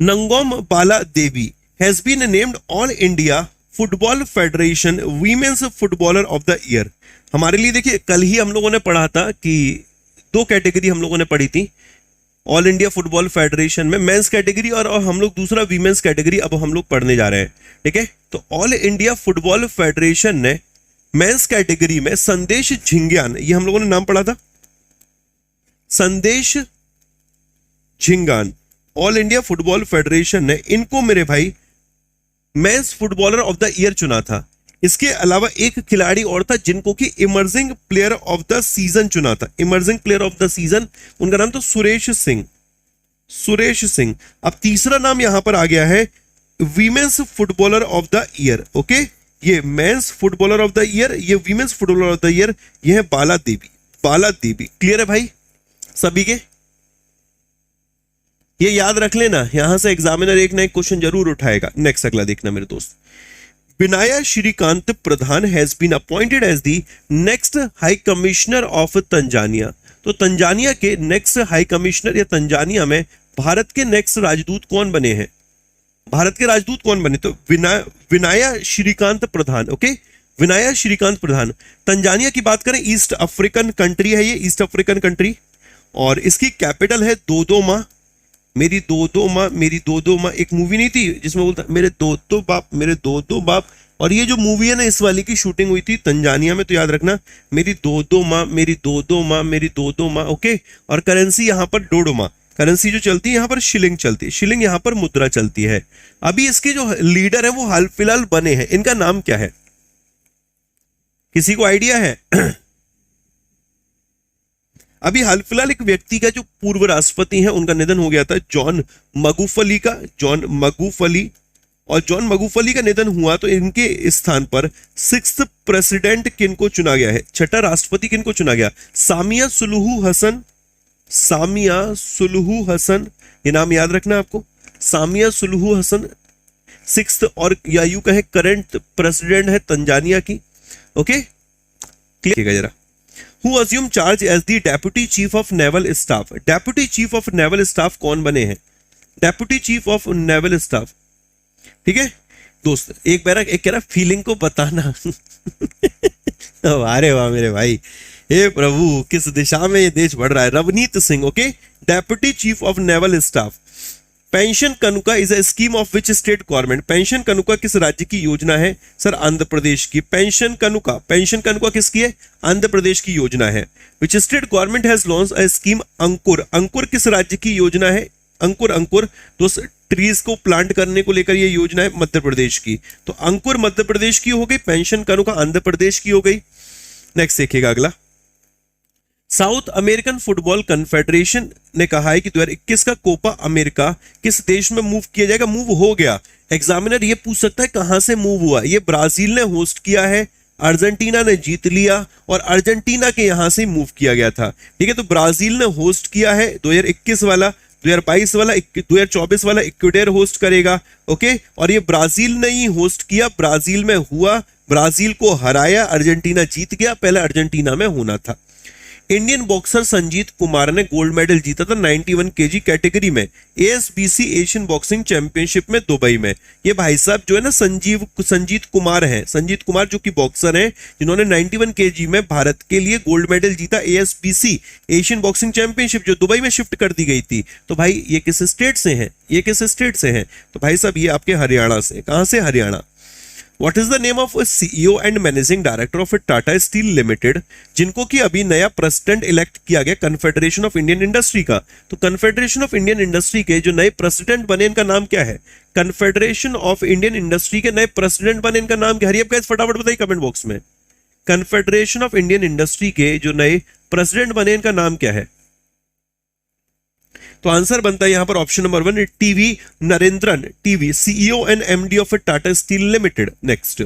Ngangom Bala Devi has been named all India football Federation women's footballer of the year. हमारे लिए देखिए, कल ही हम लोगों ने पढ़ा था कि 2 कैटेगरी हम लोगों ने पढ़ी थी, ऑल इंडिया फुटबॉल फेडरेशन में मेंस कैटेगरी और हम लोग दूसरा वीमेंस कैटेगरी अब हम लोग पढ़ने जा रहे हैं, ठीक है। तो ऑल इंडिया फुटबॉल फेडरेशन ने मेंस कैटेगरी में संदेश झिंगान, ये हम लोगों ने नाम पढ़ा था, Sandesh Jhingan, all India football federation ने इनको मेरे भाई men's footballer of the year चुना था। इसके अलावा एक खिलाड़ी और था जिनको कि emerging player of the season चुना था। Emerging player of the season उनका नाम तो सुरेश सिंह, सुरेश सिंह। अब तीसरा नाम यहां पर आ गया है women's footballer of the year. Okay, ये men's footballer of the year, ये women's footballer of the year, ये है बाला देवी। बाला देवी क्लियर है भाई सभी के? ये याद रख लेना, यहां से एग्जामिनर एक ना एक क्वेश्चन जरूर उठाएगा। नेक्स्ट अगला देखना मेरे दोस्त। Vinaya Shrikant Pradhan has been appointed as the next high commissioner of Tanzania. तो तंजानिया के नेक्स्ट हाई कमिश्नर या तंजानिया में भारत के नेक्स्ट राजदूत कौन बने हैं? भारत के राजदूत कौन बने? तो विनाया श्रीकांत प्रधान। ओके, विनाया श्रीकांत प्रधान। तंजानिया की बात करें, ईस्ट अफ्रीकन कंट्री है ये, ईस्ट अफ्रीकन कंट्री, और इसकी कैपिटल है दोदोमा। मेरी दो माँ, मेरी दो माँ, एक मूवी नहीं थी जिसमें बोलता मेरे दो बाप, मेरे दो बाप, और ये जो मूवी है ना इस वाली की शूटिंग हुई थी तंजानिया में। तो याद रखना मेरी दो माँ, मेरी दो माँ, मेरी दो माँ। ओके, और करेंसी यहाँ पर डोडोमा, करेंसी जो चलती है यहाँ पर शिलिंग चलती है, शिलिंग यहाँ पर मुद्रा चलती है। अभी इसके जो लीडर है वो हाल फिलहाल बने हैं, इनका नाम क्या है? किसी को आइडिया है? अभी हाल फिलहाल एक व्यक्ति का जो पूर्व राष्ट्रपति हैं उनका निधन हो गया था, जॉन मगुफली का, जॉन मगुफली। और जॉन मगुफली का निधन हुआ तो इनके स्थान पर सिक्स्थ प्रेसिडेंट किनको चुना गया है? छठा राष्ट्रपति किनको चुना गया? Samia Suluhu Hassan, Samia Suluhu Hassan, ये नाम याद रखना आपको, सामिया सुलूहू हसन सिक्स्थ, और या यूं कहे करंट प्रेसिडेंट है तंजानिया की। ओके, क्लियर जरा। Who assumed charge as the Deputy Chief of Naval Staff? Deputy Chief of Naval Staff कौन बने हैं? Deputy Chief of Naval Staff, ठीक है दोस्त। एक बार एक कह रहा फीलिंग को बताना। अरे वाह मेरे भाई, हे प्रभु किस दिशा में ये देश बढ़ रहा है। Ravneet Singh, okay, deputy chief of naval staff. Pension Kanuka is a scheme of which state government? Pension Kanuka किस राज्य की योजना है? सर आंध्र प्रदेश की। पेंशन कनुका किसकी है? आंध्र प्रदेश की योजना है। Which state government has launch a scheme Ankur? Ankur किस राज्य की योजना है? अंकुर दोस्त ट्रीज को प्लांट करने को लेकर ये योजना है मध्य प्रदेश की। तो अंकुर मध्य प्रदेश की हो गई, पेंशन कनुका आंध्र प्रदेश की हो गई। नेक्स्ट देखिएगा अगला। साउथ अमेरिकन फुटबॉल कन्फेडरेशन ने कहा है कि 2021 का कोपा अमेरिका किस देश में मूव किया जाएगा? मूव हो गया। एग्जामिनर ये पूछ सकता है कहां से मूव हुआ। ये ब्राजील ने होस्ट किया है, अर्जेंटीना ने जीत लिया, और अर्जेंटीना के यहां से मूव किया गया था, ठीक है। तो ब्राजील ने होस्ट किया है 2021 वाला, 2022 वाला, 2024 वाला इक्वेडर होस्ट करेगा। ओके, और ये ब्राजील ने ही होस्ट किया, ब्राजील में हुआ, ब्राजील को हराया, अर्जेंटीना जीत गया, पहले अर्जेंटीना में होना था। इंडियन बॉक्सर संजीत कुमार ने गोल्ड मेडल जीता था 91 केजी कैटेगरी में एएसबीसी एशियन बॉक्सिंग चैंपियनशिप में दुबई में। ये भाई साहब जो है ना संजीत कुमार हैं, संजीत कुमार जो कि बॉक्सर हैं जिन्होंने 91 केजी में भारत के लिए गोल्ड मेडल जीता एएसबीसी एशियन बॉक्सिंग चैंपियनशिप जो दुबई में शिफ्ट कर दी गई थी। तो भाई ये किस स्टेट से हैं? ये किस स्टेट से हैं? तो भाई साहब ये आपके हरियाणा से। कहां से? Haryana. What is the name of a CEO and Managing Director of Tata Steel Limited, जिनको कि अभी नया प्रेसिडेंट इलेक्ट किया गया कन्फेडरेशन ऑफ इंडियन इंडस्ट्री का? तो कन्फेडरेशन ऑफ इंडियन इंडस्ट्री के जो नए प्रेसिडेंट बने इनका नाम क्या है? कन्फेडरेशन ऑफ इंडियन इंडस्ट्री के नए प्रेसिडेंट बने इनका नाम क्या है? हरियप गाइस फटाफट बताइए कमेंट बॉक्स में। कन्फेडरेशन ऑफ इंडियन इंडस्ट्री के जो नए प्रेसिडेंट बने इनका नाम क्या है? तो आंसर बनता है यहां पर option number 1 TV Narendran, TV CEO and MD of Tata steel limited. Next,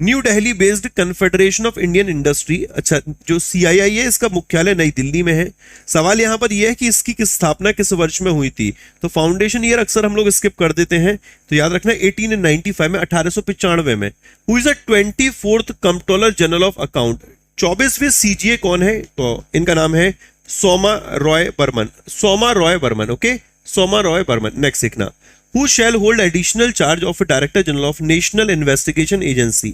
new Delhi based confederation of Indian industry, अच्छा जो सीआईआई है इसका मुख्यालय नई दिल्ली में है। सवाल यहां पर यह है कि इसकी स्थापना किस वर्ष में हुई थी? तो फाउंडेशन ईयर अक्सर हम लोग स्किप कर देते हैं, तो याद रखना 1895 में, 1895 में। Who is the 24th controller general of account? 24वें सीजीए कौन है? तो इनका नाम है सोमा रॉय बर्मन, सोमा रॉय बर्मन। ओके, सोमा रॉय बर्मन। नेक्स्ट सीखना, who shall hold additional charge of director general of national investigation agency?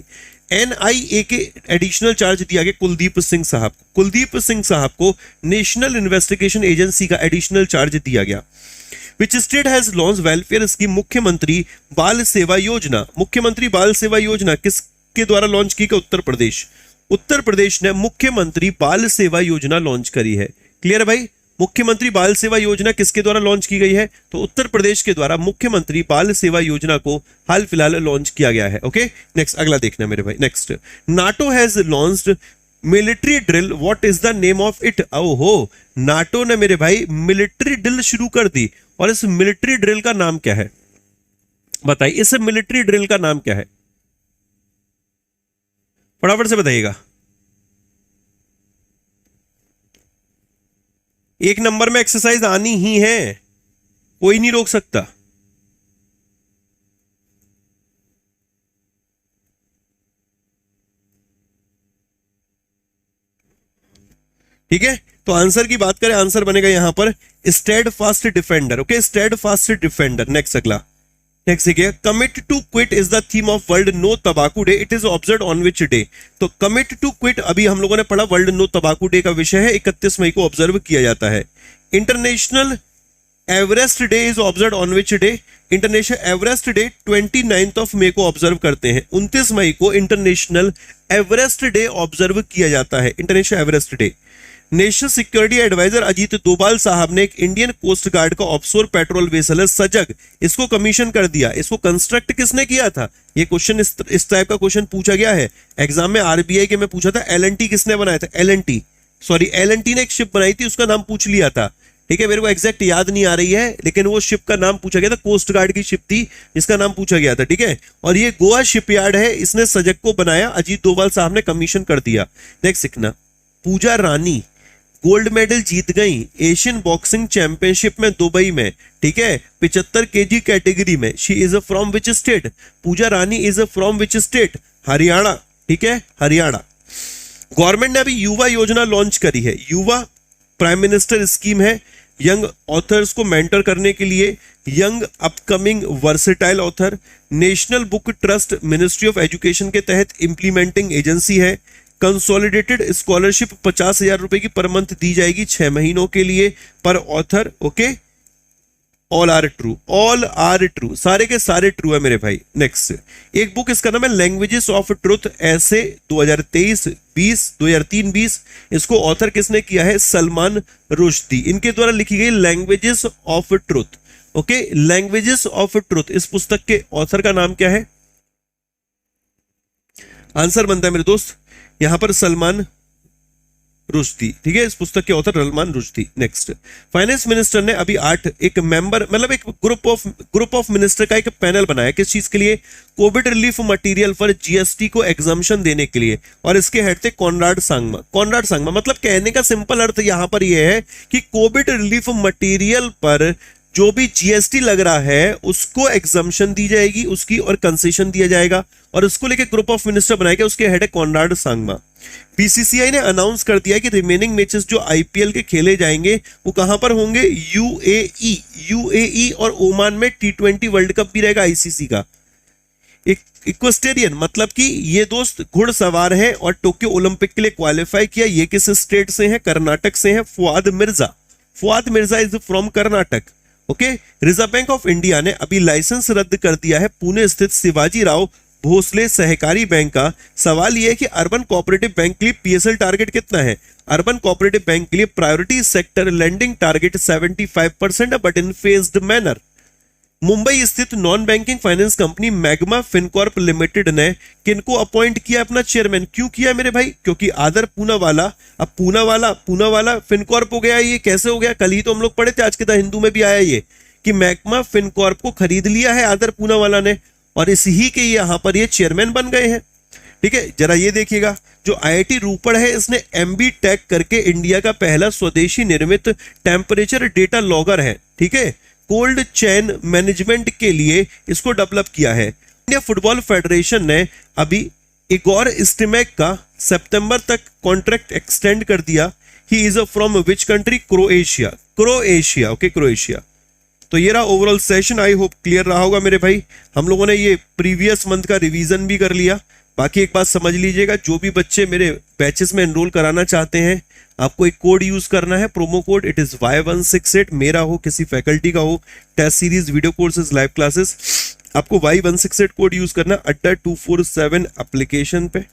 NIA के एडिशनल चार्ज दिया गया कुलदीप सिंह साहब को। कुलदीप सिंह साहब को नेशनल इन्वेस्टिगेशन एजेंसी का एडिशनल चार्ज दिया गया। Which state has launch welfare scheme मुख्यमंत्री बाल सेवा योजना। मुख्यमंत्री बाल सेवा योजना किसके द्वारा लॉन्च की गई? उत्तर प्रदेश। उत्तर प्रदेश ने मुख्यमंत्री बाल सेवा योजना लॉन्च करी है। क्लियर है भाई? मुख्यमंत्री बाल सेवा योजना किसके द्वारा लॉन्च की गई है? तो उत्तर प्रदेश के द्वारा मुख्यमंत्री बाल सेवा योजना को हाल फिलहाल लॉन्च किया गया है। ओके, नेक्स्ट अगला देखना मेरे भाई। Next, NATO has launched military drill, what is the name of it? ओहो, नाटो ने मेरे भाई मिलिट्री ड्रिल शुरू कर दी, और इस मिलिट्री ड्रिल का नाम क्या है? बताइए, इस मिलिट्री ड्रिल का नाम क्या है? फटाफट से बताइएगा। एक नंबर में एक्सरसाइज आनी ही है, कोई नहीं रोक सकता। ठीक है, तो आंसर की बात करें, आंसर बनेगा यहां पर steadfast defender. Okay, steadfast defender. Next अगला, नेक्स्ट देखिए, commit to quit is the theme of world no तंबाकू day, it is observe on which day? तो कमिट टू क्विट अभी हम लोगों ने पढ़ा, वर्ल्ड नो तंबाकू डे का विषय है, 31 मई को ऑब्जर्व किया जाता है। International Everest day is observe on which day? International Everest day 29 of मई को ऑब्जर्व करते हैं। 29 मई को इंटरनेशनल एवरेस्ट डे ऑब्जर्व किया जाता है, international Everest day. National security advisor Ajit Doval साहब ने एक इंडियन कोस्ट गार्ड का ऑफशोर पेट्रोल वेसल है सजग, इसको कमीशन कर दिया। इसको कंस्ट्रक्ट किसने किया था? ये क्वेश्चन इस टाइप का क्वेश्चन पूछा गया है एग्जाम में, आरबीआई के में पूछा था। एलएनटी किसने बनाया था? एलएनटी ने एक शिप बनाई थी, उसका नाम पूछ लिया था। ठीक है, मेरे को एग्जैक्ट याद नहीं आ रही है, लेकिन वो शिप का नाम पूछा गया था, कोस्ट गार्ड की शिप थी जिसका नाम पूछा गया था। ठीक है, और ये गोवा शिपयार्ड है, इसने सजग को बनाया, अजीत डोभाल साहब ने कमीशन कर दिया। नेक्स्ट सीखना, पूजा रानी गोल्ड मेडल जीत गई एशियन बॉक्सिंग चैंपियनशिप में दुबई में। ठीक है, 75 केजी कैटेगरी में। She is from which state? Pooja Rani is from which state? Haryana. ठीक है, हरियाणा। गवर्नमेंट ने अभी युवा योजना लॉन्च करी है। युवा प्राइम मिनिस्टर स्कीम है, यंग ऑथर्स को मेंटर करने के लिए, young upcoming versatile author. National book trust ministry of education के तहत इंप्लीमेंटिंग एजेंसी है। कंसोलिडेटेड स्कॉलरशिप 50,000 रुपए की पर मंथ दी जाएगी 6 महीनों के लिए पर author. Okay, all are true, all are true, सारे के सारे ट्रू है मेरे भाई। नेक्स्ट, एक बुक इसका नाम है लैंग्वेजेस ऑफ ट्रुथ, ऐसे 2023-20 2003-20। इसको ऑथर किसने किया है? सलमान रुश्दी। इनके द्वारा लिखी गई languages of truth. Okay, languages of truth, इस पुस्तक के ऑथर का नाम क्या है? आंसर बनता है मेरे दोस्त यहां पर सलमान रुश्दी। ठीक है, इस पुस्तक के author Salman Rushdie. Next, finance minister ने अभी 8 एक मेंबर मतलब एक ग्रुप ऑफ मिनिस्टर का एक पैनल बनाया, किस चीज के लिए? कोविड रिलीफ मटेरियल पर जीएसटी को एग्जम्पशन देने के लिए, और इसके हेड थे कॉनराड सांगमा। कॉनराड सांगमा मतलब कहने का सिंपल अर्थ यहां पर यह है कि कोविड रिलीफ मटेरियल पर जो भी जीएसटी लग रहा है उसको एग्जम्पशन दी जाएगी उसकी, और कंसेशन दिया जाएगा, और उसको लेके ग्रुप ऑफ मिनिस्टर बनाया गया, उसके हेड है कॉनराड सांगमा। बीसीसीआई ने अनाउंस कर दिया कि रिमेनिंग मैचेस जो आईपीएल के खेले जाएंगे वो कहां पर होंगे? यूएई और ओमान में। T20 वर्ल्ड कप भी रहेगा आईसीसी का। इक्वेस्टेरियन मतलब कि ये दोस्त घुड़सवार है और टोक्यो ओलंपिक के लिए क्वालिफाई किया। ये किस स्टेट से है? कर्नाटक से है। Fuad Mirza is from Karnataka. Okay, reserve bank of India ने अभी लाइसेंस रद्द कर दिया है पुणे स्थित शिवाजी राव भोसले सहकारी बैंक का। सवाल यह है कि अर्बन कोऑपरेटिव बैंक के लिए पीएसएल टारगेट कितना है? अर्बन कोऑपरेटिव बैंक के लिए priority sector lending target 75% but in phased manner. Mumbai स्थित non banking finance company Magma Fincorp limited ने किनको अपॉइंट किया अपना चेयरमैन? क्यों किया मेरे भाई? क्योंकि आदर पूनावाला, अब पूनावाला फिनकॉर्प हो गया। ये कैसे हो गया? कल ही तो हम लोग पढ़े थे, आज के द हिंदू में भी आया ये कि मैग्मा फिनकॉर्प को खरीद लिया है आदर पूनावाला ने, और इसी ही के यहां पर ये चेयरमैन बन गए हैं। ठीक है, जरा ये देखिएगा, जो आईआईटी रूपड़ है इसने एमबी टेक करके इंडिया का पहला स्वदेशी निर्मित टेम्परेचर डेटा लॉगर है। ठीक है, कोल्ड चेन मैनेजमेंट के लिए इसको डेवलप किया है। इंडिया फुटबॉल फेडरेशन ने अभी इगोर स्टिमेक का सितंबर तक कॉन्ट्रैक्ट एक्सटेंड कर दिया। ही is from which country? Croatia. Okay, Croatia. तो ये रहा overall session, I hope clear रहा होगा मेरे भाई। हम लोगों ने ये प्रीवियस मंथ का रिवीजन भी कर लिया, बाकी एक बात समझ लीजिएगा, जो भी बच्चे मेरे बैचेस में एनरोल कराना चाहते हैं, आपको एक कोड यूज करना है, promo code, it is Y168, मेरा हो, किसी फैकल्टी का हो, test series, video courses, live classes, आपको Y168 कोड यूज करना है अड्डा 247 एप्लीकेशन पे।